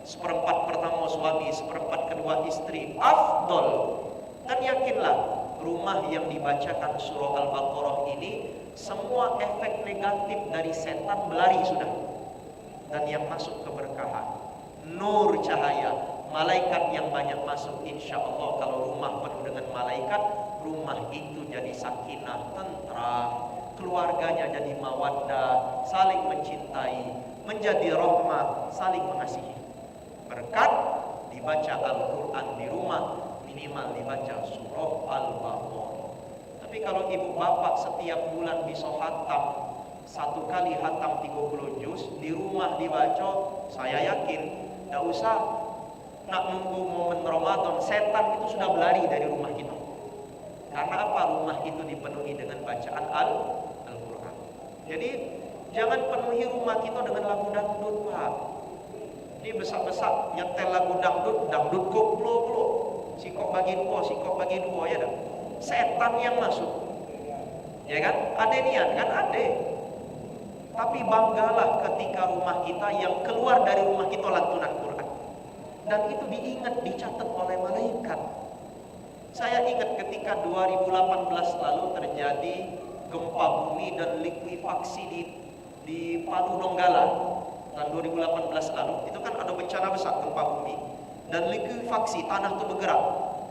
seperempat pertama suami, seperempat kedua istri, afdol. Dan yakinlah, rumah yang dibacakan surah Al-Baqarah ini, semua efek negatif dari setan berlari sudah. Dan yang masuk keberkahan, nur cahaya, malaikat yang banyak masuk. Insya Allah kalau rumah penuh dengan malaikat, rumah itu jadi sakinah, tentram, keluarganya jadi mawaddah, saling mencintai, menjadi rahmah, saling mengasihi. Berkat dibaca Al-Quran di rumah, minimal dibaca surah Al-Baqarah. Tapi kalau ibu bapak setiap bulan bisa khatam, satu kali khatam 30 juz, di rumah dibaca, saya yakin tidak usah nak nunggu momen Ramadan, setan itu sudah berlari dari rumah kita. Karena apa? Rumah itu dipenuhi dengan bacaan Al-Quran. Jadi jangan penuhi rumah kita dengan lagu dangdut, Pak. Ini besar-besar nyetel lagu dangdut, dangdut koplo-koplo, sikok bagi dua ya dah. Setan yang masuk, ya kan? Ada niat kan? Ada. Tapi banggalah ketika rumah kita yang keluar dari rumah kita lantunan Quran. Dan itu diingat, dicatat oleh malaikat. Saya ingat ketika 2018 lalu terjadi gempa bumi dan likuifaksi di Palu Donggala. Tahun 2018 lalu, itu kan ada bencana besar gempa bumi. Dan likuifaksi, tanah itu bergerak.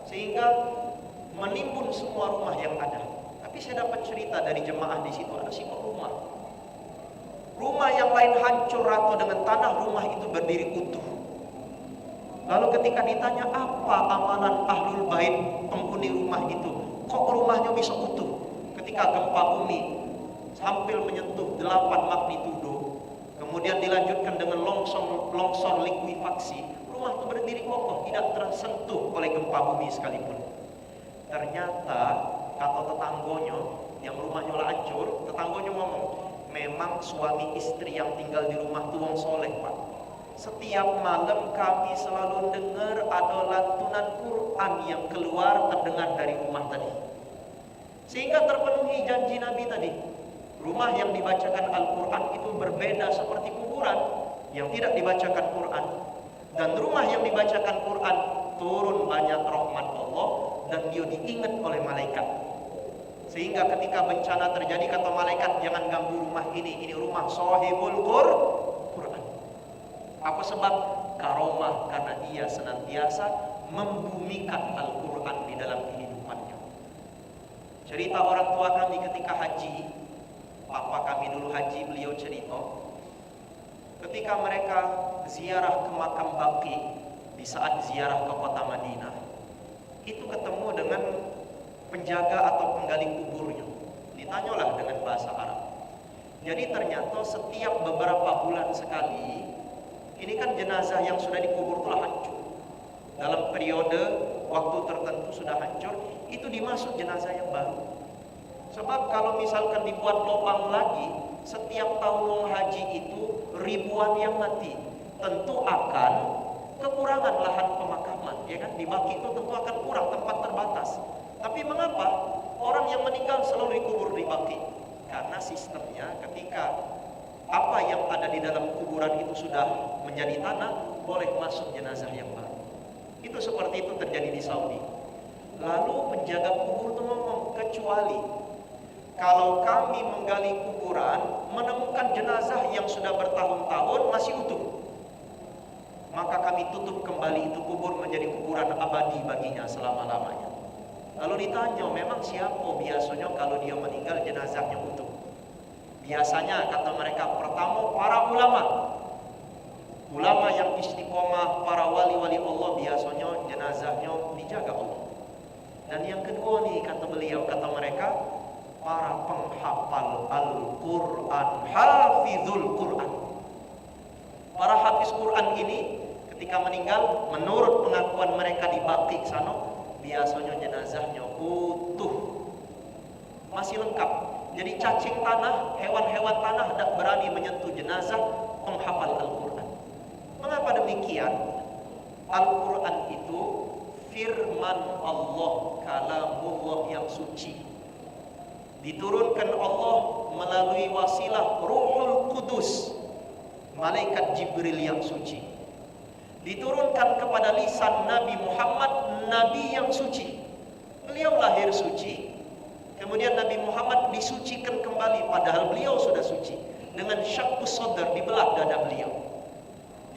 Sehingga menimbun semua rumah yang ada. Tapi saya dapat cerita dari jemaah di situ, ada sikap rumah. Rumah yang lain hancur rata dengan tanah, rumah itu berdiri utuh. Lalu ketika ditanya apa amalan ahlul bait penghuni rumah itu, kok rumahnya bisa utuh? Ketika gempa bumi hampir menyentuh 8 magnitudo, kemudian dilanjutkan dengan longsor likuifaksi, rumah itu berdiri kokoh, tidak tersentuh oleh gempa bumi sekalipun. Ternyata kata tetanggonya yang rumahnya lah hancur, tetanggonya ngomong, memang suami istri yang tinggal di rumah itu wong soleh, Pak. Setiap malam kami selalu dengar ada lantunan Quran yang keluar terdengar dari rumah tadi. Sehingga terpenuhi janji Nabi tadi. Rumah yang dibacakan Al-Quran itu berbeda seperti kuburan yang tidak dibacakan Quran. Dan rumah yang dibacakan Quran turun banyak rahmat Allah dan dia diingat oleh malaikat. Sehingga ketika bencana terjadi, kata malaikat, jangan ganggu rumah ini rumah sahibul Qur'an. Apa sebab? Karomah, karena dia senantiasa membumikan Al-Quran di dalam kehidupannya. Cerita orang tua kami ketika haji, papa kami dulu haji, beliau cerita ketika mereka ziarah ke makam Baqi di saat ziarah ke kota Madinah, itu ketemu dengan penjaga atau penggali kuburnya. Ditanyalah dengan bahasa Arab. Jadi ternyata setiap beberapa bulan sekali, ini kan jenazah yang sudah dikubur telah hancur. Dalam periode waktu tertentu sudah hancur, itu dimasuk jenazah yang baru. Sebab kalau misalkan dibuat lubang lagi, setiap tahun mau haji itu ribuan yang mati, tentu akan kekurangan lahan pemakaman, ya kan? Di Baqi itu tentu akan kurang, tempat terbatas. Tapi mengapa orang yang meninggal selalu dikubur di Baqi? Karena sistemnya ketika apa yang ada di dalam kuburan itu sudah menjadi tanah, boleh masuk jenazah yang baru. Itu seperti itu terjadi di Saudi. Lalu penjaga kubur itu ngomong, kecuali kalau kami menggali kuburan menemukan jenazah yang sudah bertahun-tahun masih utuh, maka kami tutup kembali itu kubur menjadi kuburan abadi baginya selama-lamanya. Lalu ditanya, memang siapa biasanya kalau dia meninggal jenazahnya utuh? Biasanya kata mereka, pertama para ulama yang istiqomah, para wali-wali Allah, biasanya jenazahnya dijaga Allah. Dan yang kedua nih kata beliau, kata mereka, para penghafal Al-Quran, hafizul Quran. Para hafiz Quran ini ketika meninggal, menurut pengakuan mereka di Baqi sana, biasanya jenazahnya utuh, masih lengkap. Jadi cacing tanah, hewan-hewan tanah tidak berani menyentuh jenazah penghafal Al-Quran. Mengapa demikian? Al-Quran itu firman Allah, kalamullah yang suci, diturunkan Allah melalui wasilah Ruhul Kudus, malaikat Jibril yang suci, diturunkan kepada lisan Nabi Muhammad, Nabi yang suci. Beliau lahir suci, kemudian Nabi Muhammad disucikan kembali, padahal beliau sudah suci, dengan syaqqus sadr, dibelah dada beliau.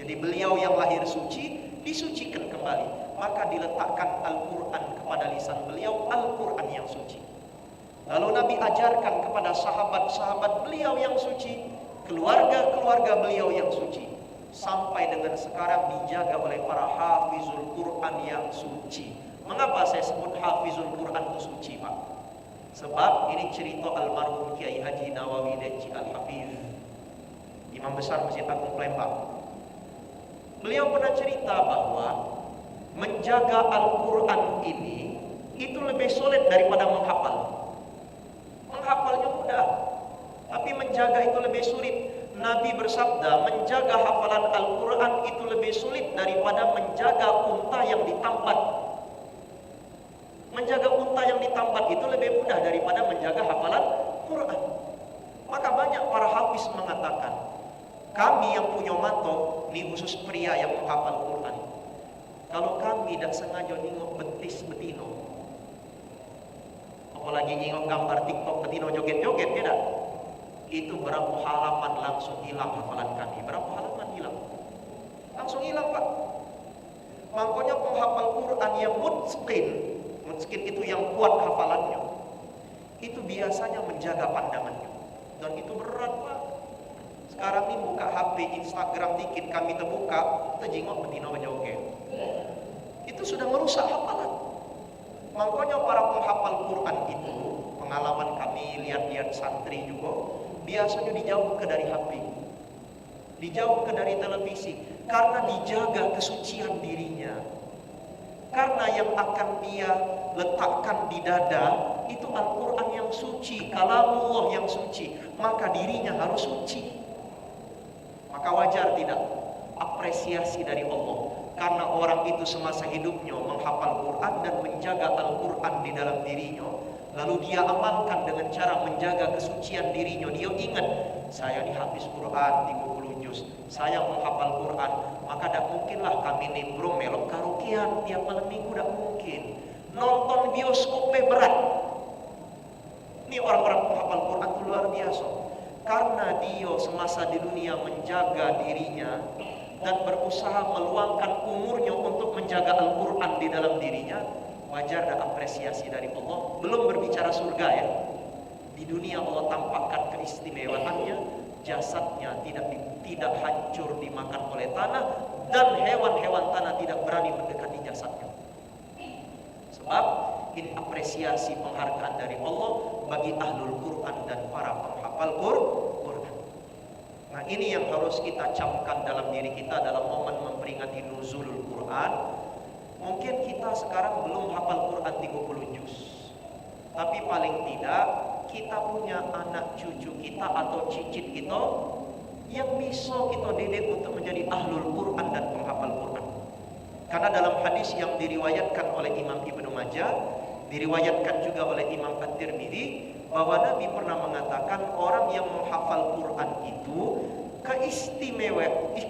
Jadi beliau yang lahir suci disucikan kembali, maka diletakkan Al-Quran kepada lisan beliau, Al-Quran yang suci. Lalu Nabi ajarkan kepada sahabat-sahabat beliau yang suci, keluarga-keluarga beliau yang suci, sampai dengan sekarang dijaga oleh para hafizul Quran yang suci. Mengapa saya sebut hafizul Quran itu suci, Pak? Sebab ini cerita almarhum Kiai Haji Nawawi Deji Al-Hafiz, Imam Besar Masjid Agung Palembang. Beliau pernah cerita bahwa menjaga Al-Quran ini itu lebih sulit daripada menghafal. Menghafalnya mudah, tapi menjaga itu lebih sulit. Nabi bersabda, menjaga hafalan Al-Quran itu lebih sulit daripada menjaga unta yang ditambat. Menjaga unta yang ditambat itu lebih mudah daripada menjaga hafalan Quran. Maka banyak para hafiz mengatakan, kami yang punya mata, ini khusus pria yang menghafal Quran, kalau kami tidak sengaja nengok betis betino, apalagi nengok gambar TikTok betino joget-joget, tidak, itu berapa halaman langsung hilang hafalan kami. Berapa halaman hilang? Langsung hilang, Pak. Makanya penghafal Quran yang mutsqin itu yang kuat hafalannya, itu biasanya menjaga pandangannya, dan itu berat, Pak. Sekarang ini buka HP, Instagram dikit kami terbuka, terjengok betino joget, itu sudah merusak hafalan. Makanya para penghafal Quran itu, pengalaman kami lihat-lihat santri juga, biasanya dijauhkan dari HP, dijauhkan dari televisi, karena dijaga kesucian dirinya. Karena yang akan dia letakkan di dada itu Al-Quran yang suci, kalamullah yang suci, maka dirinya harus suci. Maka wajar tidak apresiasi dari Allah, karena orang itu semasa hidupnya menghafal Quran dan menjaga Al-Quran di dalam dirinya, lalu dia amalkan dengan cara menjaga kesucian dirinya. Dia ingat, saya ini habis Quran 30 juz, saya menghafal Quran, maka tidak mungkinlah kami nimbrung melok karaokean tiap malam minggu, tidak mungkin. Nonton bioskopnya berat. Ini orang-orang penghafal Quran itu luar biasa, karena dia semasa di dunia menjaga dirinya dan berusaha meluangkan umurnya untuk menjaga Al-Quran di dalam dirinya, wajar ada apresiasi dari Allah. Belum berbicara surga ya. Di dunia Allah tampakkan keistimewaannya, jasadnya tidak hancur dimakan oleh tanah, dan hewan-hewan tanah tidak berani mendekati jasadnya. Sebab ini apresiasi penghargaan dari Allah bagi ahlul Quran dan para penghafal Quran. Nah, ini yang harus kita camkan dalam diri kita dalam momen memperingati nuzulul Quran. Mungkin kita sekarang belum hafal Quran 30 juz, tapi paling tidak kita punya anak cucu kita atau cicit kita yang bisa kita didik untuk menjadi ahlul Quran dan penghafal Quran. Karena dalam hadis yang diriwayatkan oleh Imam Ibnu Majah, diriwayatkan juga oleh Imam At-Tirmidzi, bahwa Nabi pernah mengatakan orang yang menghafal Quran itu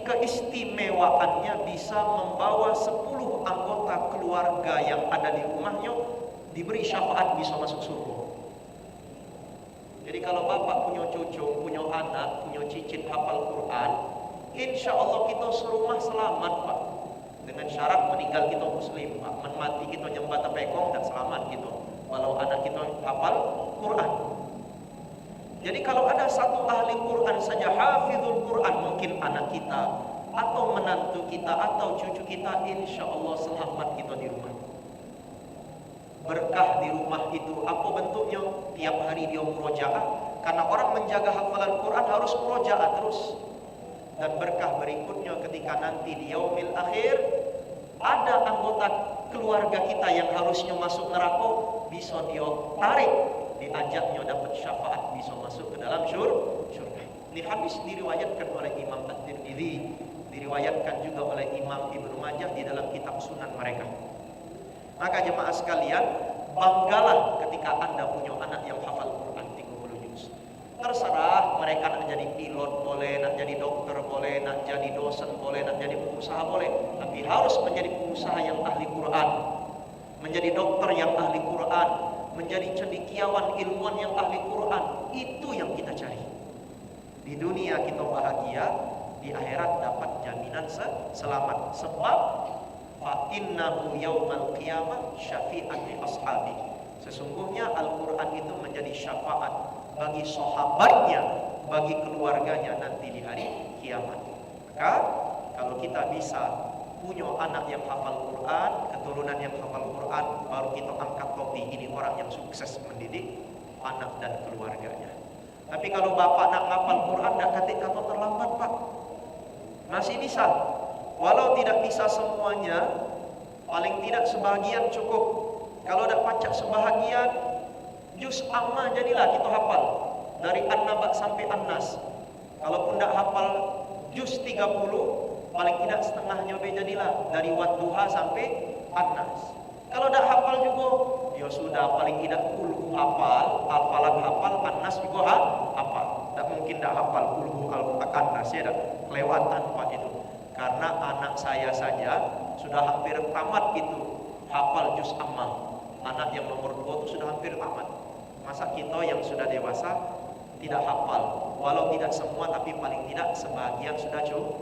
keistimewaannya bisa membawa 10 anggota keluarga yang ada di rumahnya diberi syafaat bisa masuk surga. Jadi kalau bapak punya cucu, punya anak, punya cicit hafal Quran, insya Allah kita serumah selamat pak. Dengan syarat meninggal kita muslim pak, mati kita nyembah tepekong dan selamat gitu. Walau anak kita hafal Quran. Jadi kalau ada satu ahli Quran saja, hafizul Quran, mungkin anak kita atau menantu kita atau cucu kita, insya Allah selamat kita di rumah. Berkah di rumah itu apa bentuknya? Tiap hari dia murojaah, karena orang menjaga hafalan Quran harus murojaah terus. Dan berkah berikutnya ketika nanti di yaumil akhir ada anggota keluarga kita yang harusnya masuk neraka, bisa dia tarik, diajaknya dapat syafaat, bisa masuk ke dalam syurga. Ini hadis diriwayatkan oleh Imam At-Tirmidzi, diriwayatkan juga oleh Imam Ibnu Majah di dalam kitab sunan mereka. Maka jemaah sekalian, banggalah ketika Anda punya anak yang hafal Quran 30 juz. Terserah mereka nak jadi pilot boleh, nak jadi dokter boleh, nak jadi dosen boleh, nak jadi pengusaha boleh, tapi harus menjadi pengusaha yang ahli Quran, menjadi dokter yang ahli Quran, menjadi cendekiawan ilmuwan yang ahli Quran. Itu yang kita cari. Di dunia kita bahagia, di akhirat dapat jaminan selamat. Sebab fa innahu yaumal qiyamah syafi'an li ashabi. Sesungguhnya Al-Quran itu menjadi syafaat bagi sahabatnya, bagi keluarganya nanti di hari kiamat. Maka kalau kita bisa punya anak yang hafal Quran, keturunan yang hafal Quran, baru kita angkat topi, ini orang yang sukses mendidik anak dan keluarganya. Tapi kalau bapak nak hafal Quran, nak kata terlambat pak, masih bisa. Walau tidak bisa semuanya, paling tidak sebahagian cukup. Kalau tidak pacak sebahagian, juz amma jadilah kita hafal dari An-Naba sampai An-Nas. Kalaupun tidak hafal juz 30, paling tidak setengahnya jadilah dari Wadduha sampai An-Nas. Kalau tidak hafal juga, ya sudah paling tidak kulhu hafal, al-falaq hafal, An-Nas juga hafal. Tak mungkin tidak hafal kulhu al-An-Nas ya, dah kelewatan pak itu. Karena anak saya saja sudah hampir tamat itu hafal juz amma. Anak yang nomor 2 itu sudah hampir tamat. Masa kita yang sudah dewasa tidak hafal, walau tidak semua tapi paling tidak sebagian sudah cukup.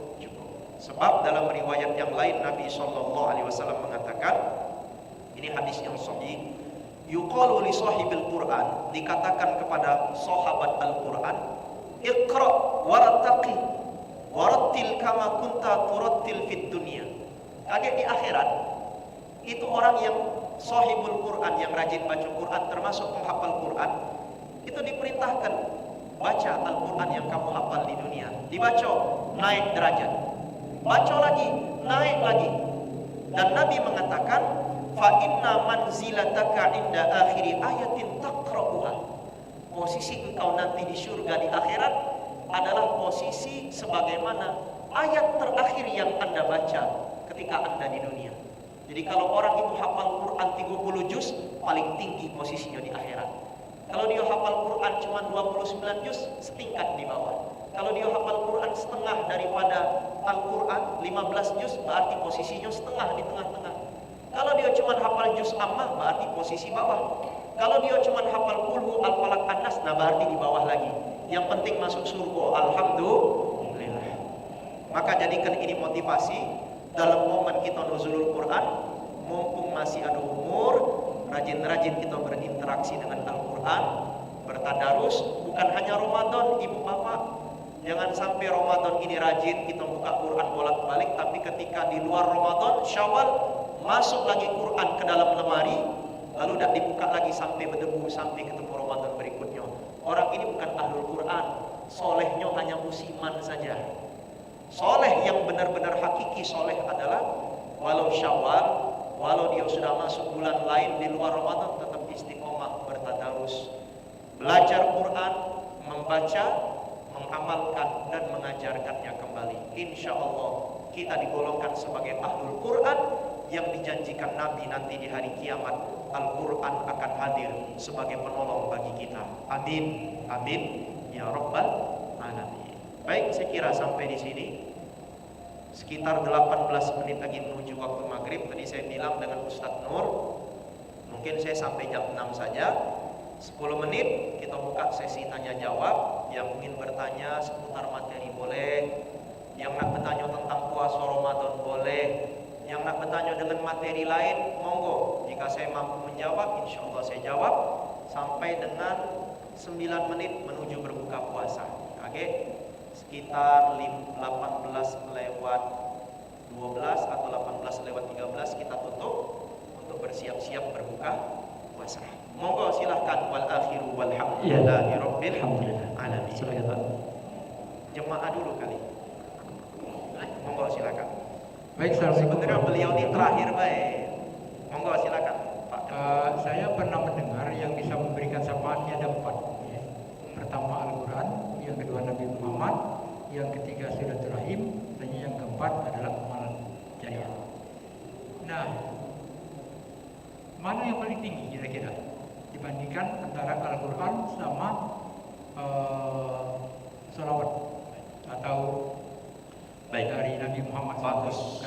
Sebab dalam riwayat yang lain Nabi SAW mengatakan, ini hadis yang sahih, yuqalu li sahibil Quran, dikatakan kepada sahabat Al-Quran, iqra warataqi warattil kama kunta turattil fid dunya. Kaget di akhirat itu orang yang sahibul Quran, yang rajin baca Quran, termasuk penghafal Quran, itu diperintahkan baca Al-Quran yang kamu hafal di dunia, dibaca, naik derajat, baca lagi, naik lagi. Dan Nabi mengatakan, fa inna manzilataka inda akhiri ayatin taqra'uha. Posisi engkau nanti di surga di akhirat adalah posisi sebagaimana ayat terakhir yang Anda baca ketika Anda di dunia. Jadi kalau orang itu hafal Quran 30 juz, paling tinggi posisinya di akhirat. Kalau dia hafal Quran cuma 29 juz, setingkat di bawah. Kalau dia hafal Quran setengah daripada Al-Quran, 15 juz, berarti posisinya setengah di tengah-tengah. Kalau dia cuma hafal juz ammah, berarti posisi bawah. Kalau dia cuma hafal kulhu al-falaq an-nas, nah berarti di bawah lagi. Yang penting masuk surga, alhamdulillah. Maka jadikan ini motivasi dalam momen kita nuzulul Quran, mumpung masih ada umur, rajin-rajin kita berinteraksi dengan Al-Quran, bertadarus. Bukan hanya Ramadan, ibu bapak, jangan sampai Ramadan ini rajin kita buka Quran bolak-balik, tapi ketika di luar Ramadan, Syawal, masuk lagi Quran ke dalam lemari, lalu tidak dibuka lagi sampai berdebu, sampai ketemu Ramadan berikutnya. Orang ini bukan ahlul Quran, solehnya hanya musiman saja. Soleh yang benar-benar hakiki soleh adalah walau Syawal, walau dia sudah masuk bulan lain di luar Ramadan, tetap istiqomah bertadarus, belajar Quran, membaca, mengamalkan dan mengajarkannya kembali. Insya Allah kita digolongkan sebagai ahlul Quran yang dijanjikan Nabi nanti di hari kiamat. Al-Quran akan hadir sebagai penolong bagi kita. Amin, amin ya rabbal alamin. Baik, saya kira sampai di sini. Sekitar 18 menit lagi menuju waktu maghrib. Tadi saya bilang dengan Ustadz Nur, mungkin saya sampai jam 6 saja. 10 menit kita buka sesi tanya jawab. Yang ingin bertanya seputar materi boleh, yang nak bertanya tentang puasa Ramadan boleh, yang nak bertanya dengan materi lain monggo. Jika saya mampu menjawab, insya Allah saya jawab sampai dengan 9 menit menuju berbuka puasa. Oke, sekitar 18 lewat 12 atau 18 lewat 13 kita tutup untuk bersiap-siap berbuka puasa. Monggo silahkan. Wal akhiru walhamdulillahi rabbil alamin. Silakan Pak. Jemaah dulu kali. Monggo silakan. Baik, Assalamualaikum. Sebenarnya beliau ini terakhir baik. Monggo silakan Pak. Saya pernah mendengar yang bisa memberikan syafaatnya ada 4. Ya. Pertama Al-Quran, yang kedua Nabi Muhammad, yang ketiga silaturahim, dan yang keempat adalah amalan jariah. Nah, mana yang paling tinggi kira-kira dibandingkan antara Al-Quran sama sholawat atau dari Nabi Muhammad? Bagus.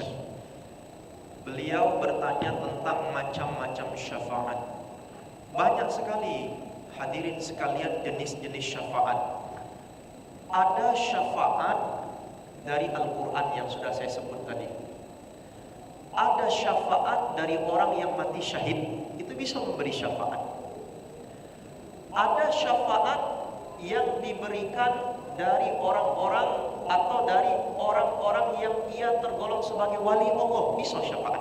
Beliau bertanya tentang macam-macam syafaat. Banyak sekali hadirin sekalian jenis-jenis syafaat. Ada syafaat dari Al-Quran yang sudah saya sebut tadi. Ada syafaat dari orang yang mati syahid, itu bisa memberi syafaat. Ada syafaat yang diberikan dari orang-orang atau dari orang-orang yang ia tergolong sebagai wali Allah, bisa syafaat.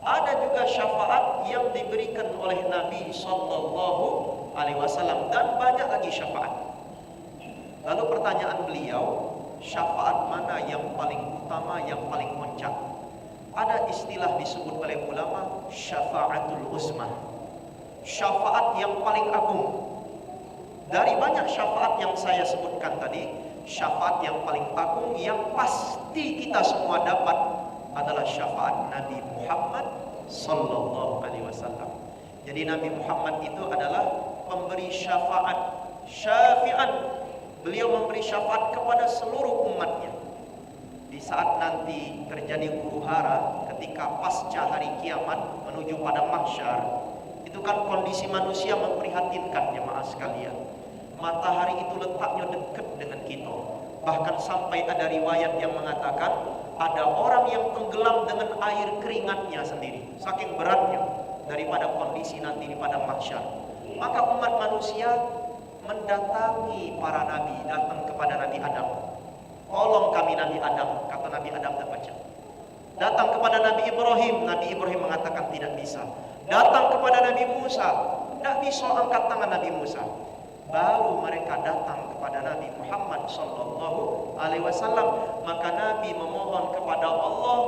Ada juga syafaat yang diberikan oleh Nabi Sallallahu Alaihi Wasallam, dan banyak lagi syafaat. Lalu pertanyaan beliau, syafaat mana yang paling utama, yang paling puncak? Ada istilah disebut oleh ulama syafaatul uzma, syafaat yang paling agung. Dari banyak syafaat yang saya sebutkan tadi, syafaat yang paling agung yang pasti kita semua dapat adalah syafaat Nabi Muhammad Sallallahu Alaihi Wasallam. Jadi Nabi Muhammad itu adalah pemberi syafaat, syafi'an. Beliau memberi syafaat kepada seluruh umatnya. Di saat nanti terjadi huru-hara ketika pasca hari kiamat menuju pada mahsyar, itu kan kondisi manusia memprihatinkan jemaah sekalian. Matahari itu letaknya dekat dengan kita. Bahkan sampai ada riwayat yang mengatakan ada orang yang tenggelam dengan air keringatnya sendiri, saking beratnya daripada kondisi nanti di pada mahsyar. Maka umat manusia mendatangi para nabi, datang kepada Nabi Adam. Tolong kami Nabi Adam, kata Nabi Adam terbaca. Datang kepada Nabi Ibrahim, Nabi Ibrahim mengatakan tidak bisa. Datang kepada Nabi Musa, tidak bisa angkat tangan Nabi Musa. Baru mereka datang kepada Nabi Muhammad Sallallahu Alaihi Wasallam. Maka Nabi memohon kepada Allah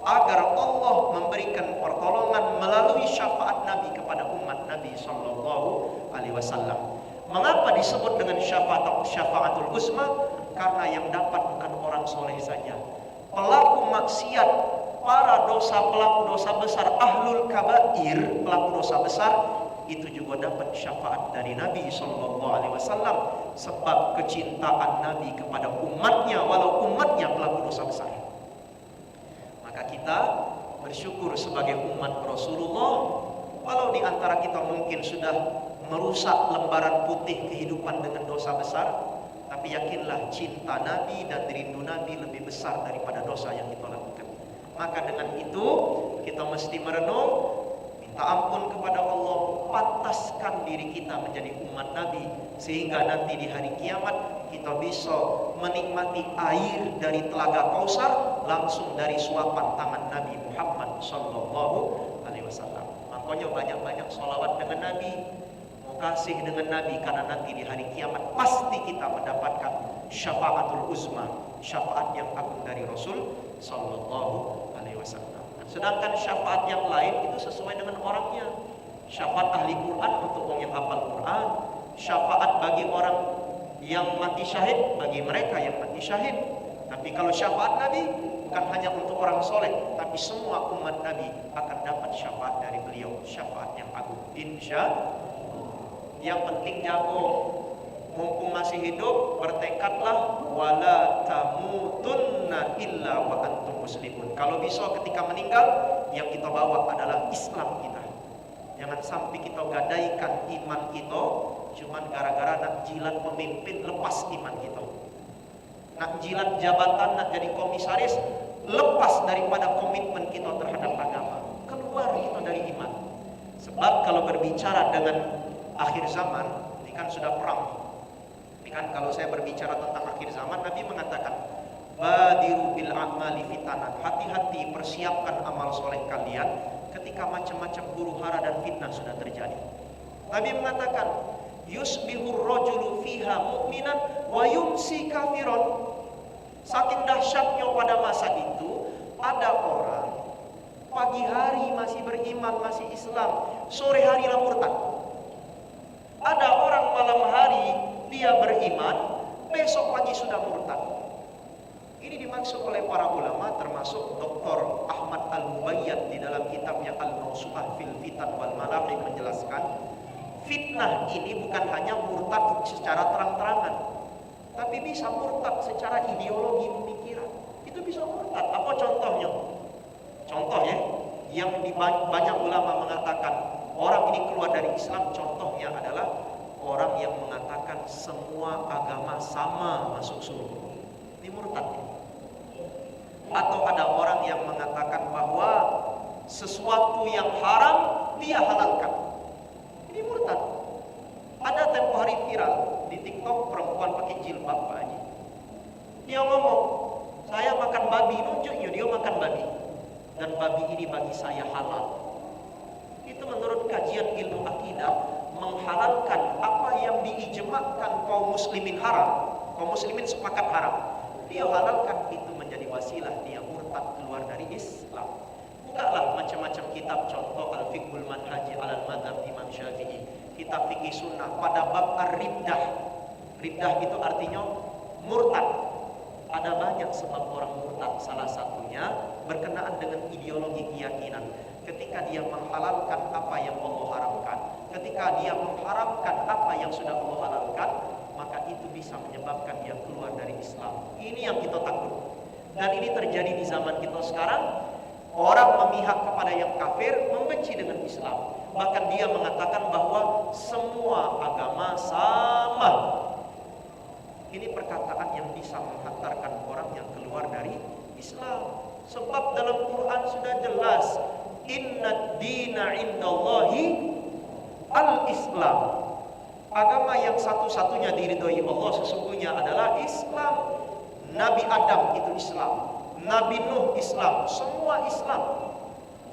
agar Allah memberikan pertolongan melalui syafaat Nabi kepada umat Nabi Sallallahu Alaihi Wasallam. Mengapa disebut dengan syafaatul uzma? Karena yang dapat bukan orang soleh saja. Pelaku maksiat, para pelaku dosa besar, ahlul kabair, pelaku dosa besar, itu juga dapat syafaat dari Nabi Sallallahu Alaihi Wasallam, sebab kecintaan Nabi kepada umatnya, walau umatnya pelaku dosa besar. Maka kita bersyukur sebagai umat Rasulullah, walau di antara kita mungkin sudah merusak lembaran putih kehidupan dengan dosa besar, Tapi yakinlah cinta Nabi dan rindu Nabi lebih besar daripada dosa yang kita lakukan. Maka dengan itu kita mesti merenung, minta ampun kepada Allah, pantaskan diri kita menjadi umat Nabi, sehingga nanti di hari kiamat kita bisa menikmati air dari telaga Kausar langsung dari suapan tangan Nabi Muhammad sallallahu alaihi wasallam. Makanya banyak-banyak sholawat dengan Nabi, kasih dengan Nabi, karena nanti di hari kiamat pasti kita mendapatkan syafaatul uzma, syafaat yang agung dari Rasul sallallahu alaihi wasallam. Sedangkan syafaat yang lain itu sesuai dengan orangnya. Syafaat ahli Quran untuk orang yang hafal Quran, syafaat bagi orang yang mati syahid bagi mereka yang mati syahid. Tapi kalau syafaat Nabi bukan hanya untuk orang soleh, tapi semua umat Nabi akan dapat syafaat dari beliau, syafaat yang agung. Insya yang penting jago, mumpung masih hidup, bertekadlah wala tamutunna illa wa antum muslimun. Kalau bisa ketika meninggal, yang kita bawa adalah Islam kita. Jangan sampai kita gadaikan iman kita cuman gara-gara nak jilat pemimpin, lepas iman kita. Nak jilat jabatan, nak jadi komisaris, lepas daripada komitmen kita terhadap agama. Keluar kita dari iman. Sebab kalau berbicara dengan akhir zaman, ini kan sudah perang. Ini kan kalau saya berbicara tentang akhir zaman, Nabi mengatakan, badiru bil a'mali fitanan. Hati-hati, persiapkan amal soleh kalian ketika macam-macam huru hara dan fitnah sudah terjadi. Nabi mengatakan, yusbihur rajulu fiha mu'minan wa yumsi kafiron. Saking dahsyatnya pada masa itu, ada orang pagi hari masih beriman, masih Islam, sore hari lah murtad. Ada orang malam hari dia beriman, besok pagi sudah murtad. Ini dimaksud oleh para ulama, termasuk Dr. Ahmad Al-Mubayyad di dalam kitabnya Al-Mawsu'ah fil Fitan wal Malahik menjelaskan, fitnah ini bukan hanya murtad secara terang-terangan, tapi bisa murtad secara ideologi pemikiran. Itu bisa murtad. Apa contohnya? Contohnya, yang banyak ulama mengatakan orang ini keluar dari Islam, contohnya adalah orang yang mengatakan semua agama sama masuk surga. Ini murtad. Atau ada orang yang mengatakan bahwa sesuatu yang haram dia halalkan. Ini murtad. Ada tempo hari viral di TikTok, perempuan pakai jilbab, Pak Haji. Dia ngomong, saya makan babi, nunjuknya dia makan babi. Dan babi ini bagi saya halal. Itu menurut kajian ilmu akidah menghalalkan apa yang diijmakkan kaum muslimin haram. Kaum muslimin sepakat haram. Dia halalkan, itu menjadi wasilah dia murtad keluar dari Islam. Bukalah macam-macam kitab, contoh Al-Fiqhul Manhaji alal Madhab Imam Syafi'i, kitab fikih sunnah pada bab ar-riddah. Riddah itu artinya murtad. Ada banyak sebab orang murtad, salah satunya berkenaan dengan ideologi keyakinan. Ketika dia menghalalkan apa yang Allah haramkan, ketika dia mengharamkan apa yang sudah Allah halalkan, maka itu bisa menyebabkan dia keluar dari Islam. Ini yang kita takut. Dan ini terjadi di zaman kita sekarang. Orang memihak kepada yang kafir, membenci dengan Islam. Bahkan dia mengatakan bahwa semua agama sama. Ini perkataan yang bisa menghantarkan orang yang keluar dari Islam. Sebab dalam Quran sudah jelas, Inna dina indallahi al-Islam. Agama yang satu-satunya diridhoi Allah sesungguhnya adalah Islam. Nabi Adam itu Islam, Nabi Nuh Islam, semua Islam.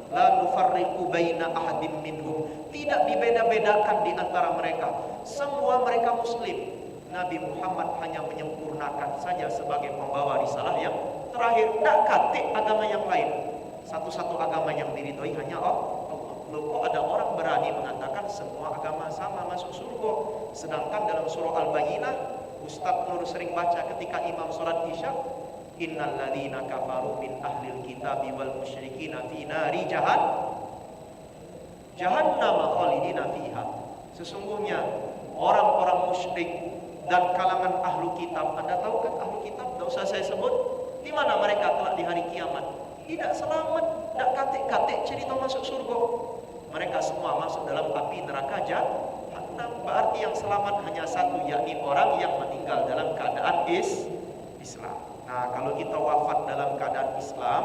La nufarriqu baina ahadim minhum. Tidak dibeda-bedakan di antara mereka. Semua mereka Muslim. Nabi Muhammad hanya menyempurnakan saja sebagai pembawa risalah yang terakhir. Tak katik agama yang lain. Satu-satu agama yang diridhoi hanya Allah. Loh, kok ada orang berani mengatakan semua agama sama masuk surga? Sedangkan dalam surah Al-Bayyinah, Ustaz Nur sering baca ketika imam sholat isya, Innal ladzina kafaru min ahlil kitabi wal musyrikina fi nari jahannam khalidina fiha. Sesungguhnya orang-orang musyrik dan kalangan ahlu kitab, Anda tahu kan ahlu kitab? Tidak usah saya sebut. Di mana mereka kelak di hari kiamat? Tidak selamat, tidak katik-katik cerita masuk surga. Mereka semua masuk dalam api neraka jahannam. berarti yang selamat hanya satu, yakni orang yang meninggal dalam keadaan Islam. Nah, kalau kita wafat dalam keadaan Islam,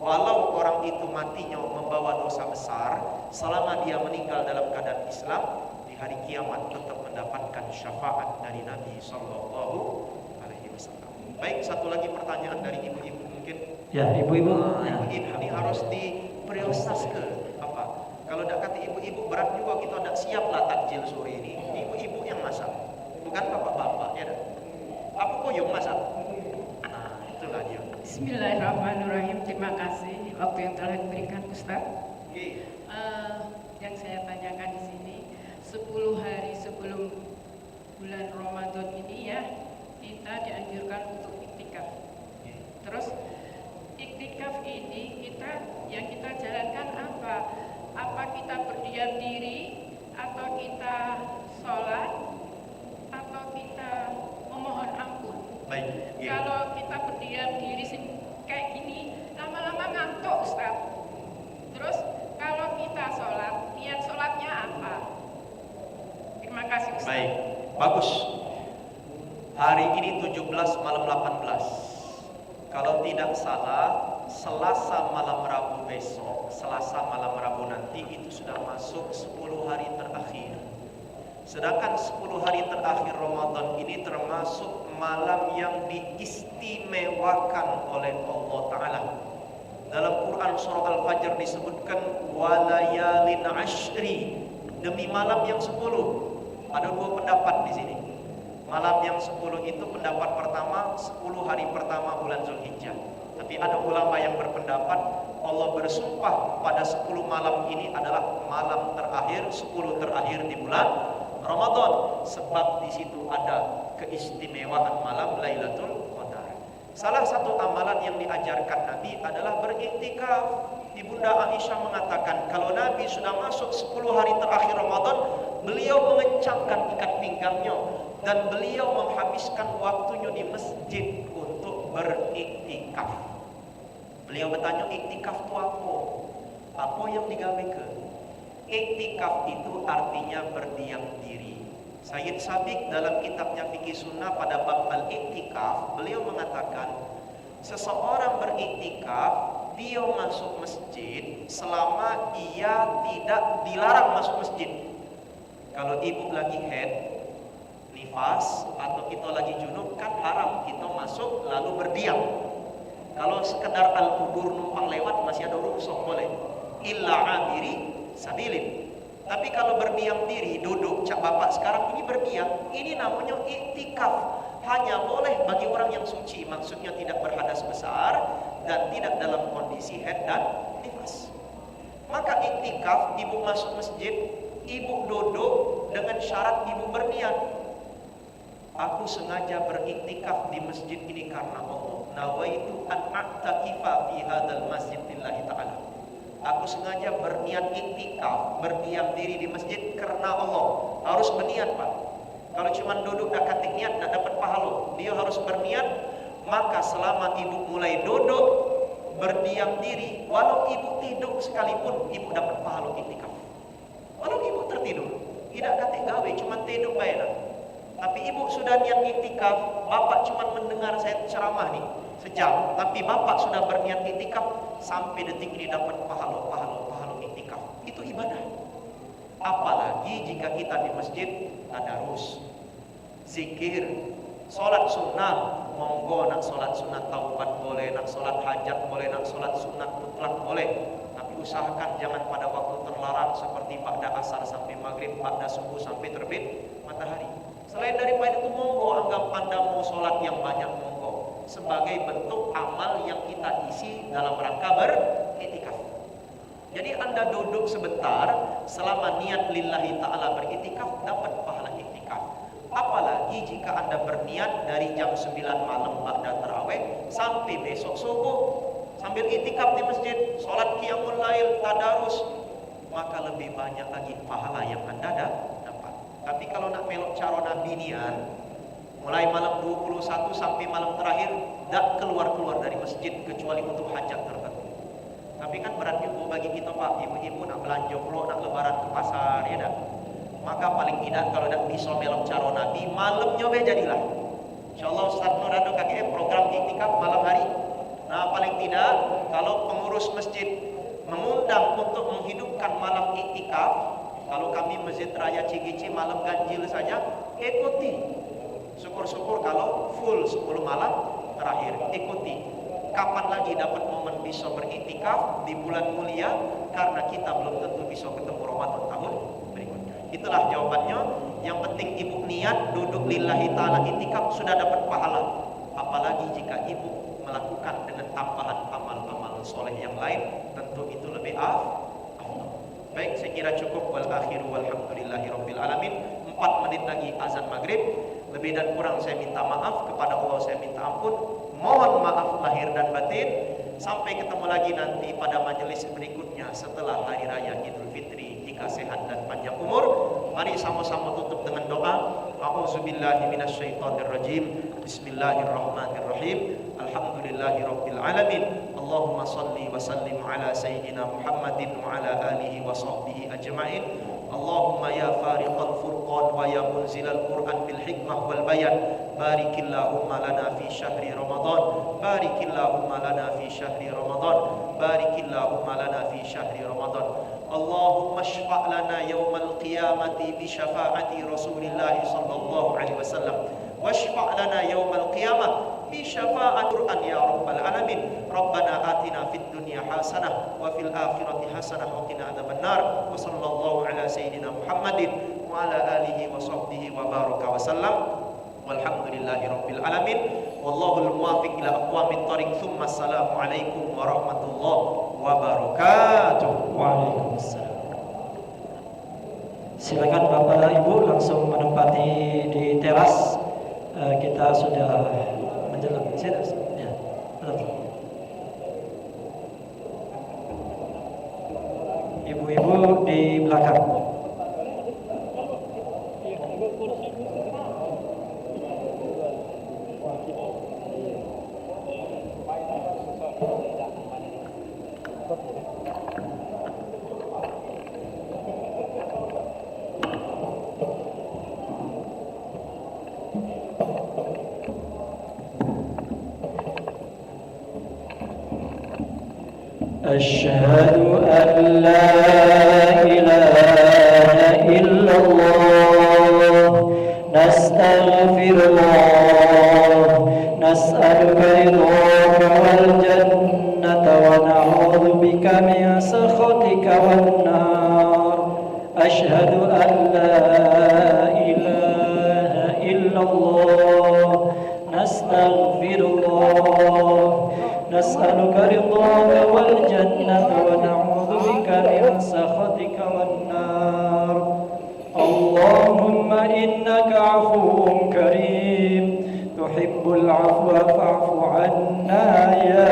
walau orang itu matinya membawa dosa besar, selama dia meninggal dalam keadaan Islam, di hari kiamat tetap mendapatkan syafaat dari Nabi Sallallahu Alaihi Wasallam. Baik, satu lagi pertanyaan dari ibu-ibu mungkin. Ya, ibu-ibu. Ibu-ibu ini harus diprioritas ke apa? Kalau tidak kata ibu-ibu berat juga, kita tidak siap lah takjil sore ini. Ibu-ibu yang masak, bukan bapak-bapak ya. Apa kok yang masak? Nah, itulah dia. Bismillahirrahmanirrahim. Terima kasih waktu yang telah diberikan Ustaz. Oke. Yang saya tanyakan di sini, 10 hari sebelum bulan Ramadan ini ya, kita dianjurkan untuk iktikaf. Terus iktikaf ini yang kita jalankan apa? Apa kita berdiam diri, atau kita sholat, atau kita memohon ampun? Baik. Kalau kita berdiam diri kayak gini, lama-lama ngantuk Ustaz. Terus kalau kita sholat, niat sholatnya apa? Terima kasih Ustaz. Baik, bagus. Hari ini 17 malam 18. Kalau tidak salah, Selasa malam Rabu besok, Selasa malam Rabu nanti itu sudah masuk 10 hari terakhir. Sedangkan 10 hari terakhir Ramadan ini termasuk malam yang diistimewakan oleh Allah Ta'ala. Dalam Quran surah Al-Fajr disebutkan walayalin ashri, demi malam yang 10. Ada dua pendapat di sini. Malam yang 10 itu pendapat pertama, 10 hari pertama bulan Zulhijjah. Tapi ada ulama yang berpendapat Allah bersumpah pada 10 malam ini adalah malam terakhir, 10 terakhir di bulan Ramadan, sebab di situ ada keistimewaan malam Lailatul Qadar. Salah satu amalan yang diajarkan Nabi adalah beriktikaf. Ibunda Aisyah mengatakan kalau Nabi sudah masuk 10 hari terakhir Ramadan, beliau mengencangkan ikat pinggangnya dan beliau menghabiskan waktunya di masjid untuk beriktikaf. Beliau bertanya, iktikaf itu apa? Apa yang digawe ke? Iktikaf itu artinya berdiam diri. Sayyid Sabiq dalam kitabnya Fikih Sunnah pada bab al-iktikaf, beliau mengatakan seseorang beriktikaf, dia masuk masjid selama ia tidak dilarang masuk masjid. Kalau ibu lagi haid, nifas, atau kita lagi junub, kan haram kita masuk lalu berdiam. Kalau sekedar al-kubur numpang lewat masih ada rukhsah boleh. Illa abiri sabilin. Tapi kalau berdiam diri, duduk, cak bapak sekarang ini berdiam, ini namanya iktikaf. Hanya boleh bagi orang yang suci, maksudnya tidak berhadas besar dan tidak dalam kondisi haid dan nifas. Maka iktikaf, ibu masuk masjid, ibu duduk dengan syarat ibu berniat. Aku sengaja beriktikaf di masjid ini karena Allah. Nawaitu an a'takifa fi hadzal masjid lillahi ta'ala. Aku sengaja berniat iktikaf, berdiam diri di masjid karena Allah. Harus berniat, Pak. Kalau cuma duduk dan katik niat tidak dapat pahala. Dia harus berniat. Maka selama ibu mulai duduk berdiam diri, walau ibu tidur sekalipun, ibu dapat pahala iktikaf. Walau ibu tertidur, tidak katik gawe, cuma tidur baiklah. Tapi ibu sudah niat iktikaf, bapak cuma mendengar saya ceramah nih sejam, tapi bapak sudah berniat iktikaf sampai detik ini dapat pahala iktikaf. Itu ibadah. Apalagi jika kita di masjid tadarus, zikir, sholat sunnah, monggo nak sholat sunat taubat boleh, nak sholat hajat boleh, nak sholat sunat mutlak boleh. Tapi usahakan jangan pada waktu terlarang seperti pada asar sampai maghrib, pada subuh sampai terbit matahari. Selain daripada itu, monggo anggap Anda mau sholat yang banyak, monggo, sebagai bentuk amal yang kita isi dalam rangka beriktikaf. Jadi Anda duduk sebentar selama niat lillahi ta'ala beriktikaf, dapat pahala iktikaf. Apalagi jika Anda berniat dari jam 9 malam ba'da tarawih sampai besok subuh sambil iktikaf di masjid, sholat qiyamul lail, tadarus, maka lebih banyak lagi pahala yang Anda dapat. Tapi kalau nak melok cara Nabi nian, mulai malam 21 sampai malam terakhir tak keluar-keluar dari masjid kecuali untuk hajat tertentu. Tapi kan berat juga bagi kita, Pak, ibu-ibu nak belanja pula, nak lebaran ke pasar, ya dah. maka paling tidak kalau nak bisa melok cara Nabi, malamnya be jadilah. Insyaallah Ustaz Nur ada KKM program iktikaf malam hari. Nah, paling tidak kalau pengurus masjid mengundang untuk menghidupkan malam iktikaf, kalau kami Masjid Raya Cigici malam ganjil saja, ikuti. Syukur-syukur kalau full 10 malam terakhir, ikuti. Kapan lagi dapat momen bisa beriktikaf di bulan mulia, karena kita belum tentu bisa ketemu Ramadan tahun berikutnya. Itulah jawabannya. Yang penting ibu niat duduk lillahi ta'ala iktikaf sudah dapat pahala. Apalagi jika ibu melakukan dengan tambahan amal-amal soleh yang lain, tentu itu lebih afdal. Baik, saya kira cukup. Wal akhiru walhamdulillahi rabbil alamin. 4 menit lagi azan maghrib. Lebih dan kurang saya minta maaf, kepada Allah saya minta ampun. Mohon maaf lahir dan batin. Sampai ketemu lagi nanti pada majelis berikutnya setelah hari raya Idul Fitri, jika sehat dan panjang umur. Mari sama-sama tutup dengan doa. A'udzubillahi minasyaitonirrajim. Bismillahirrahmanirrahim. Alhamdulillahirabbil alamin. Allahumma shalli wa sallim ala sayyidina Muhammadin wa ala alihi wa sahbihi ajma'in. Allahumma ya fariqal furqan wa ya munzilal Qur'an bil hikmah wal bayan, barikillahumma lana fi syahri Ramadan, barikillahumma lana fi syahri Ramadan, barikillahumma lana fi syahri Ramadan. Allahumma syfa' lana yawmal qiyamati bi syafaati Rasulillah sallallahu alaihi wasallam, washfa' lana yawmal qiyamah bi syafa'ati Qur'an ya rabbal alamin. Rabbana atina fid dunya hasanah wa fil akhirati hasanah wa qina adzabannar. Wa sallallahu ala sayyidina Muhammadin wa ala alihi wa sahbihi wa baraka wa sallam. Walhamdulillahi rabbil alamin. Wallahul muwaffiq ila aqwamit thoriq. Tsumma assalamu alaikum warahmatullahi wabarakatuh. Waalaikumsalam. Silakan Bapak Ibu langsung menempati di teras. Kita sudah menjelang ya, betul. Ibu-ibu di belakang. أشهد أن لا إله إلا الله نستغفر الله نسألك رضاك والجنة ونعوذ بك من سخطك والنار أشهد أن لا إله إلا الله نستغفر الله نسألك رضاك والجنة ونعوذ بك من سخطك والنار اللهم إنك عفو كريم تحب العفو فاعف عنا يا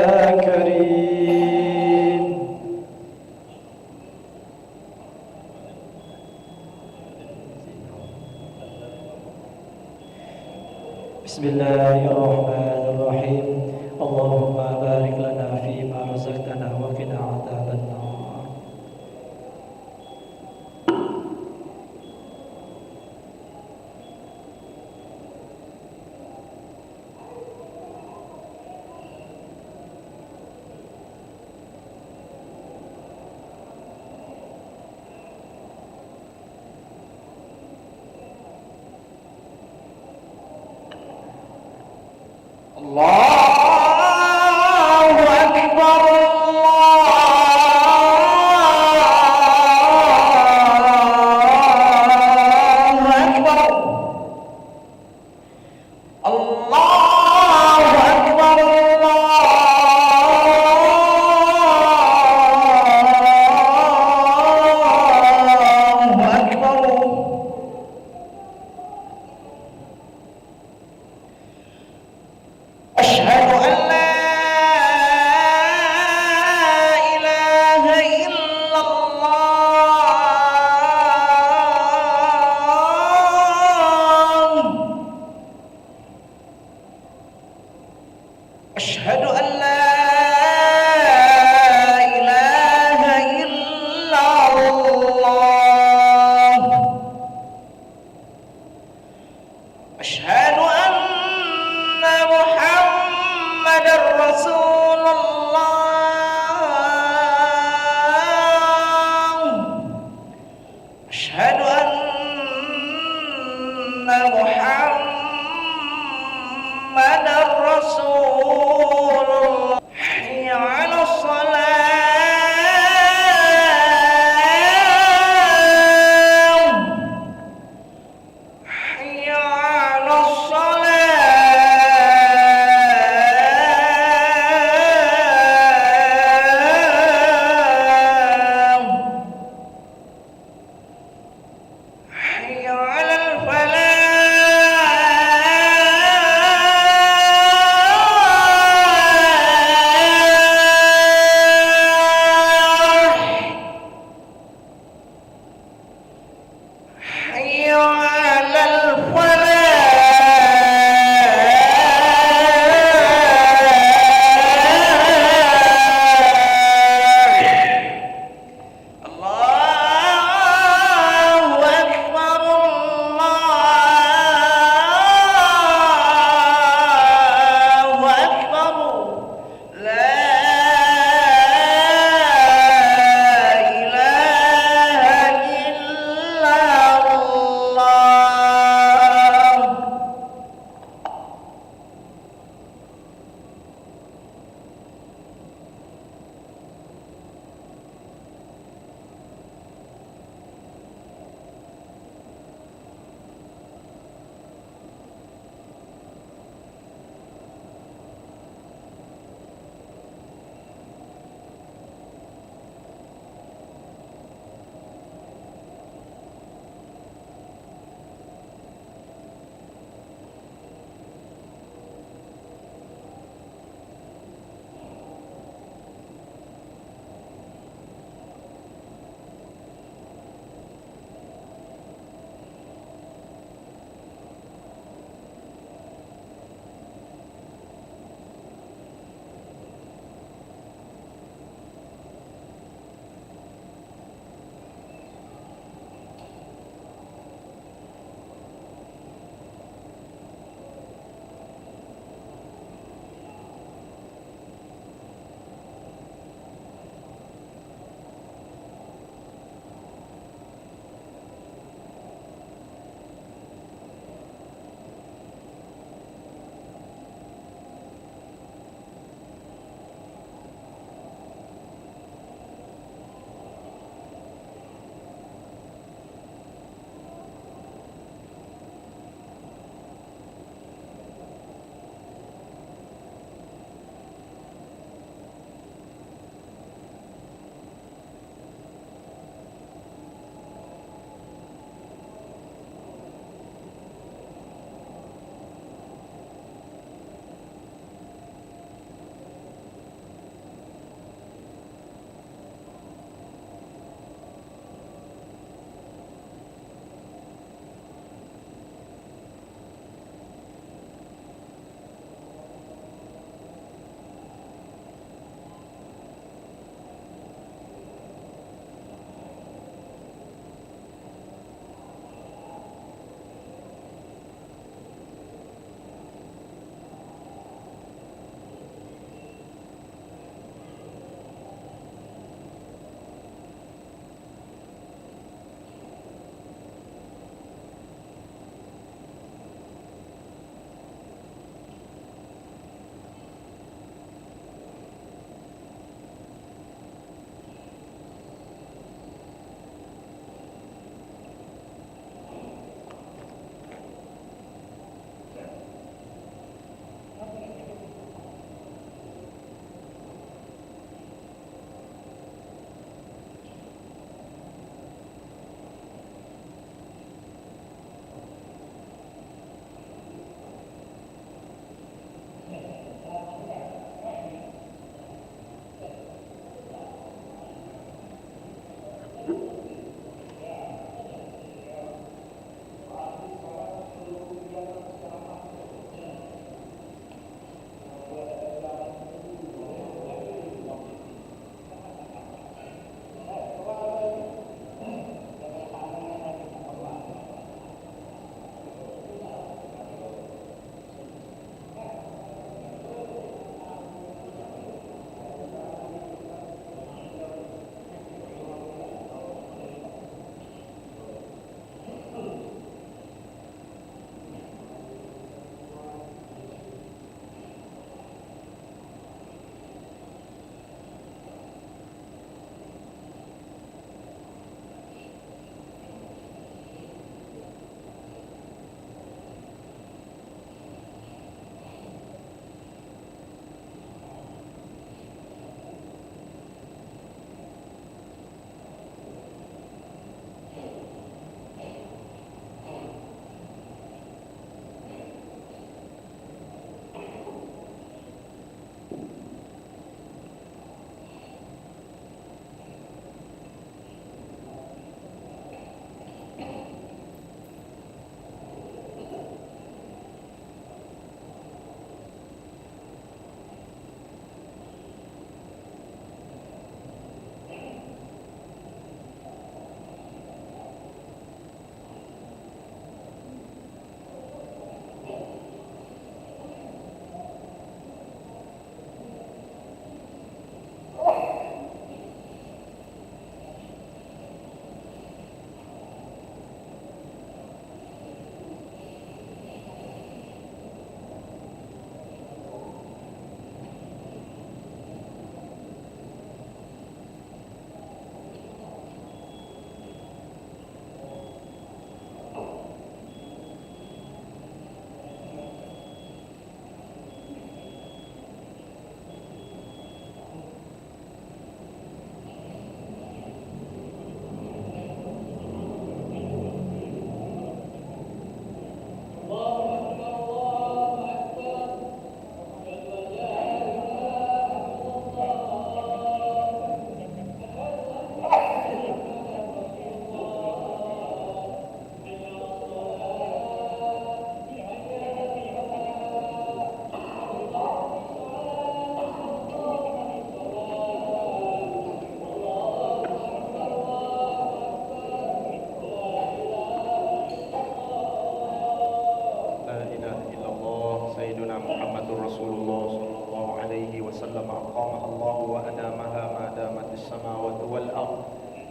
كريم. بسم الله الرحمن الرحيم. اللهم بارك لنا فيما رزقتنا وقنا عذاب النار. أشهد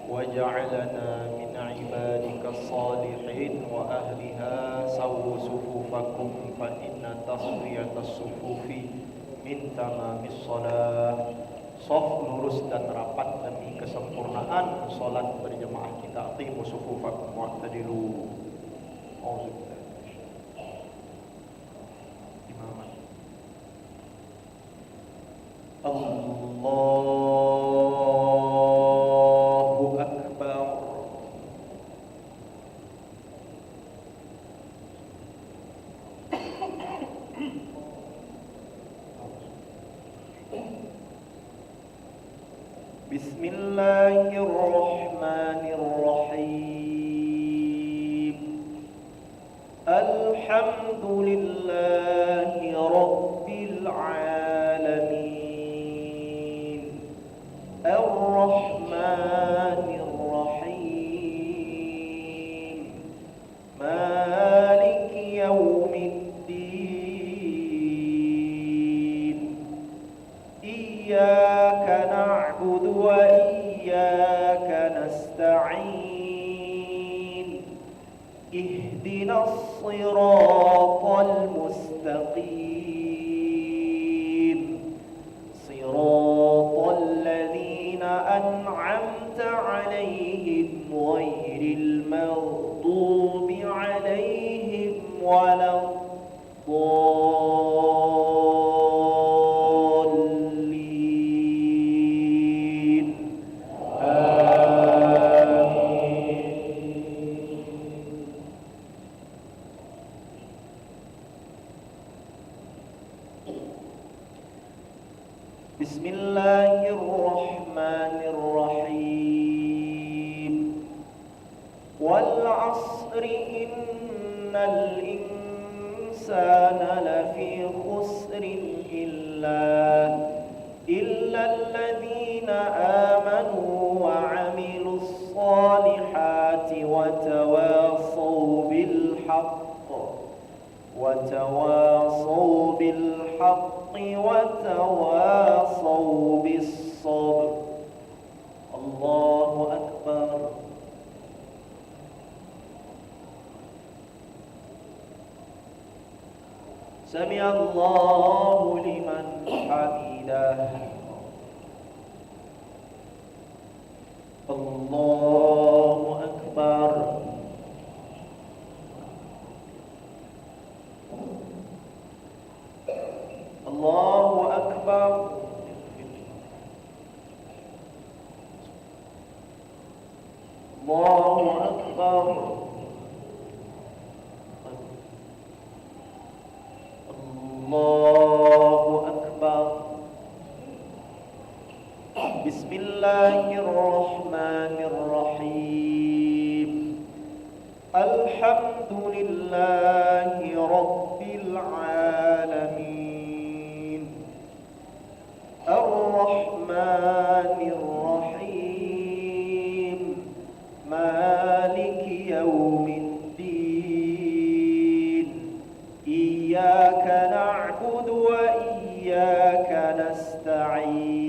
وجعلنا من عبادك الصالحين وأهلها سووا صفوفكم فإن تصفية الصفوف من تمام الصلاة. Soft, lurus dan rapat demi kesempurnaan salat berjemaah kita. Aqimu sufufakum wa'tadilu. Imaman. Allahu Akbar. Bismillahirrahmanirrahim. Alhamdulillahi Rabbil alamin. Ar-Rahmanir-Rahim. Maliki yawmiddin. Iyyaka na'budu wa iyyaka nasta'in. Ihdinas siratal mustaqim. Siratal ladzina an'amta 'alaihim ghairil maghdubi 'alaihim waladdallin. Bismillahirrahmanirrahim. Wal 'asri innal insana lafi khusrin illa alladhina amanu wa 'amilus salihati wa tawasaw bil haqq wa tawasaw bis sabr. Allahu Akbar. Sami'allahu liman hamidah. Allahu Akbar. Allahu Akbar. Allahu Akbar. Allahu Akbar. Bismillahirrahmanirrahim. الحمد لله رب العالمين الرحمن الرحيم مالك يوم الدين إياك نعبد وإياك نستعين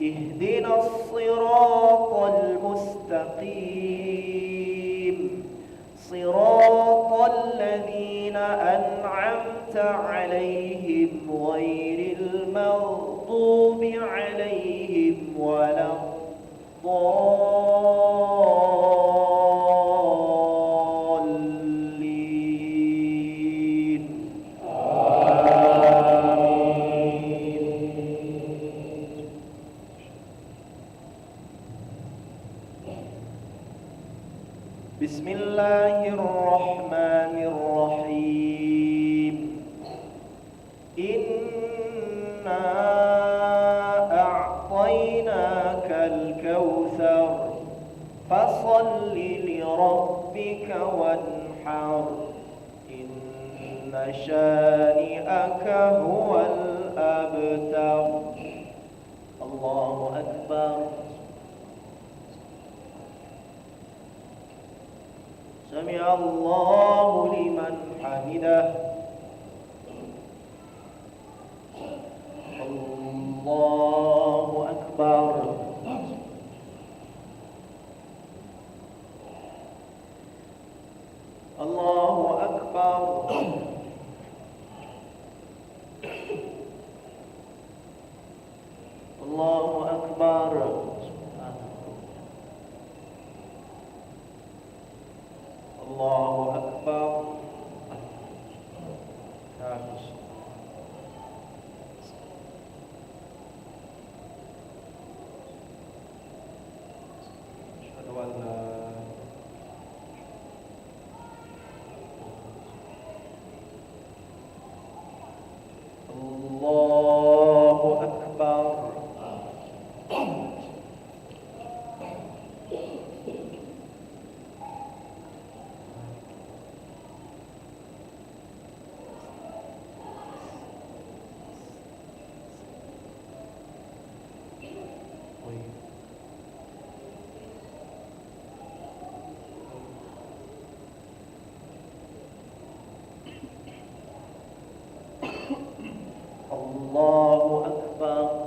اهدنا الصراط المستقيم صراط الذين أنعمت عليهم غير المغضوب عليهم ولا الضالين بسم الله الرحمن الرحيم إنا أعطيناك الكوثر فصل لربك وانحر إن شانئك هو الأبتر الله أكبر سمع الله لمن حمده الله أكبر الله أكبر الله أكبر الله أكبر أشهد أن لا الله أكبر الله أكبر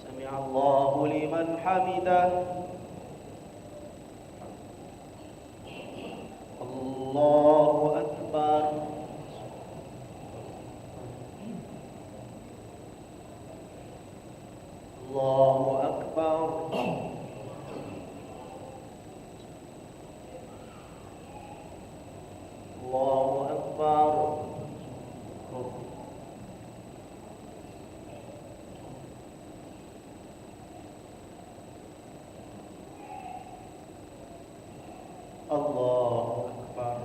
سمع الله لمن حمده الله أكبر الله أكبر الله أكبر الله أكبر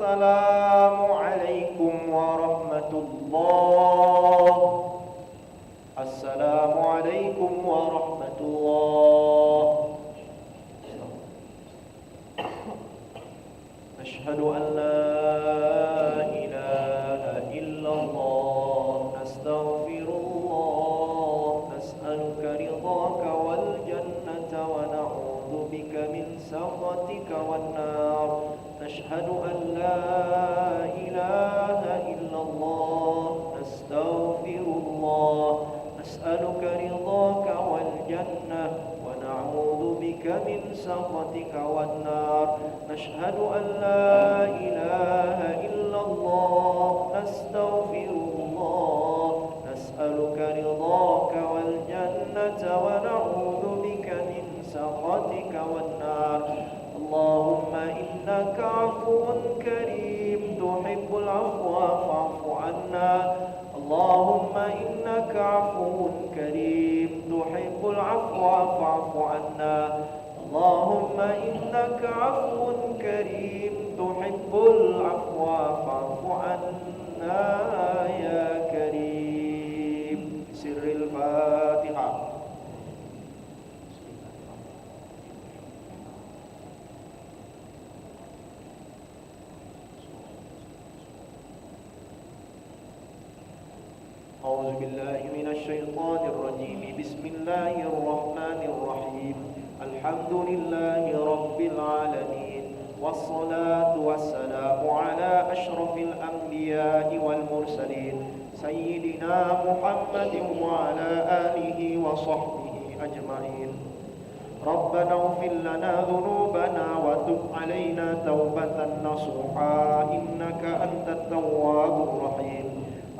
السلام عليكم ورحمة الله السلام عليكم ورحمة الله أشهد أن لا إله إلا الله نستغفر الله نسألك رضاك والجنة ونعوذ بك من سخطك والنار نشهد أن لا إله إلا الله نستغفر الله نسألك رضاك والجنة ونعوذ بك من سخطك والنار نشهد أن لا إله إلا الله نستغفر الله نسألك رضاك إنك عفو كريم تحب العفو فاعف عنا. اللهم إنك عفو كريم تحب العفو فاعف عنا يا كريم. سر الفاتحة. أعوذ بالله من الشيطان الرجيم. بسم الله الرحمن الرحيم. الحمد لله رب العالمين، والصلاة والسلام على أشرف الأنبياء والمرسلين سيدنا محمد وعلى آله وصحبه أجمعين. ربنا اغفر لنا ذنوبنا وتب علينا توبة نصوحا إنك أنت التواب الرحيم.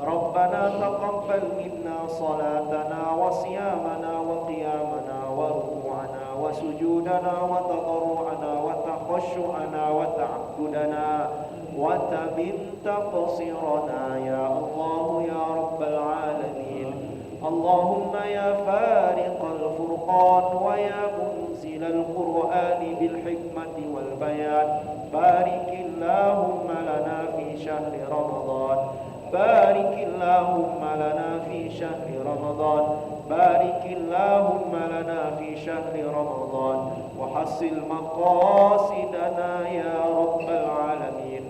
ربنا تقبل منا صلاتنا وصيامنا وقيامنا وركوعنا وسجودنا وتضرعنا وتخشعنا وتعبدنا وتبن تقصيرنا يا الله يا رب العالمين. اللهم يا فارق الفرقان ويا منزل القرآن بالحكمة والبيان، بارك اللهم لنا في شهر رمضان، بارك اللهم لنا في شهر رمضان، بارك اللهم لنا في شهر رمضان، وحصل مقاصدنا يا رب العالمين.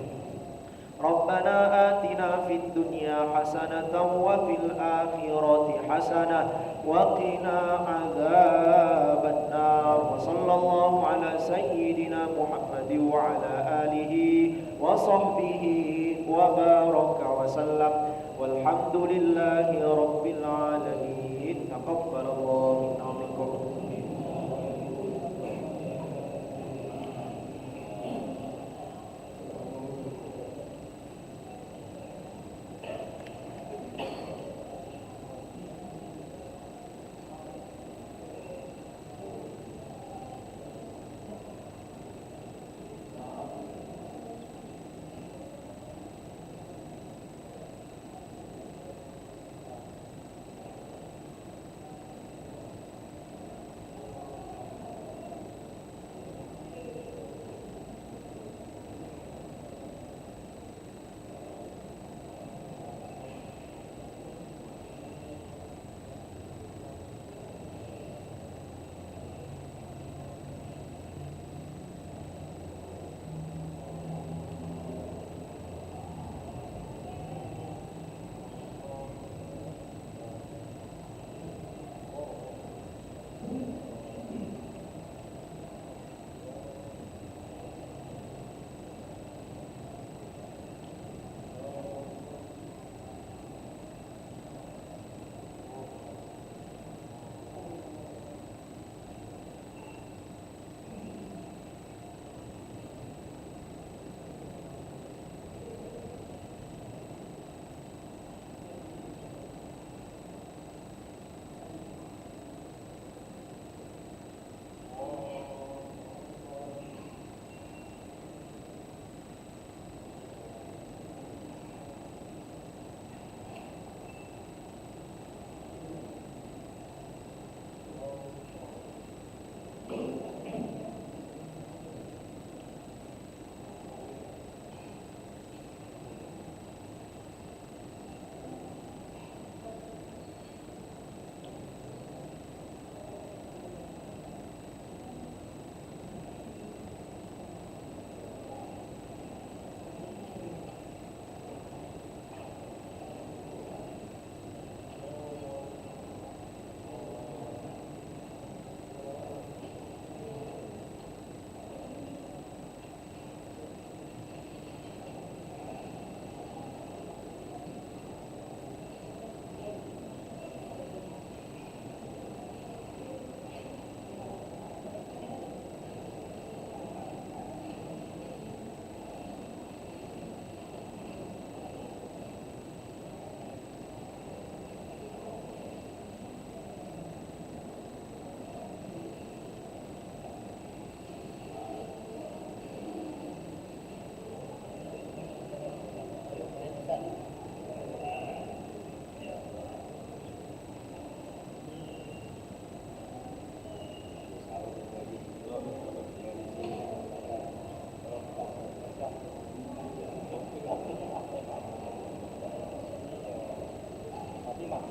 ربنا آتنا في الدنيا حسنة وفي الآخرة حسنة وقنا عذاب النار. وصلى الله على سيدنا محمد وعلى آله وصحبه وبارك وسلم، والحمد لله رب العالمين. تقبل الله منا ومنكم.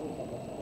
1 sampai 1.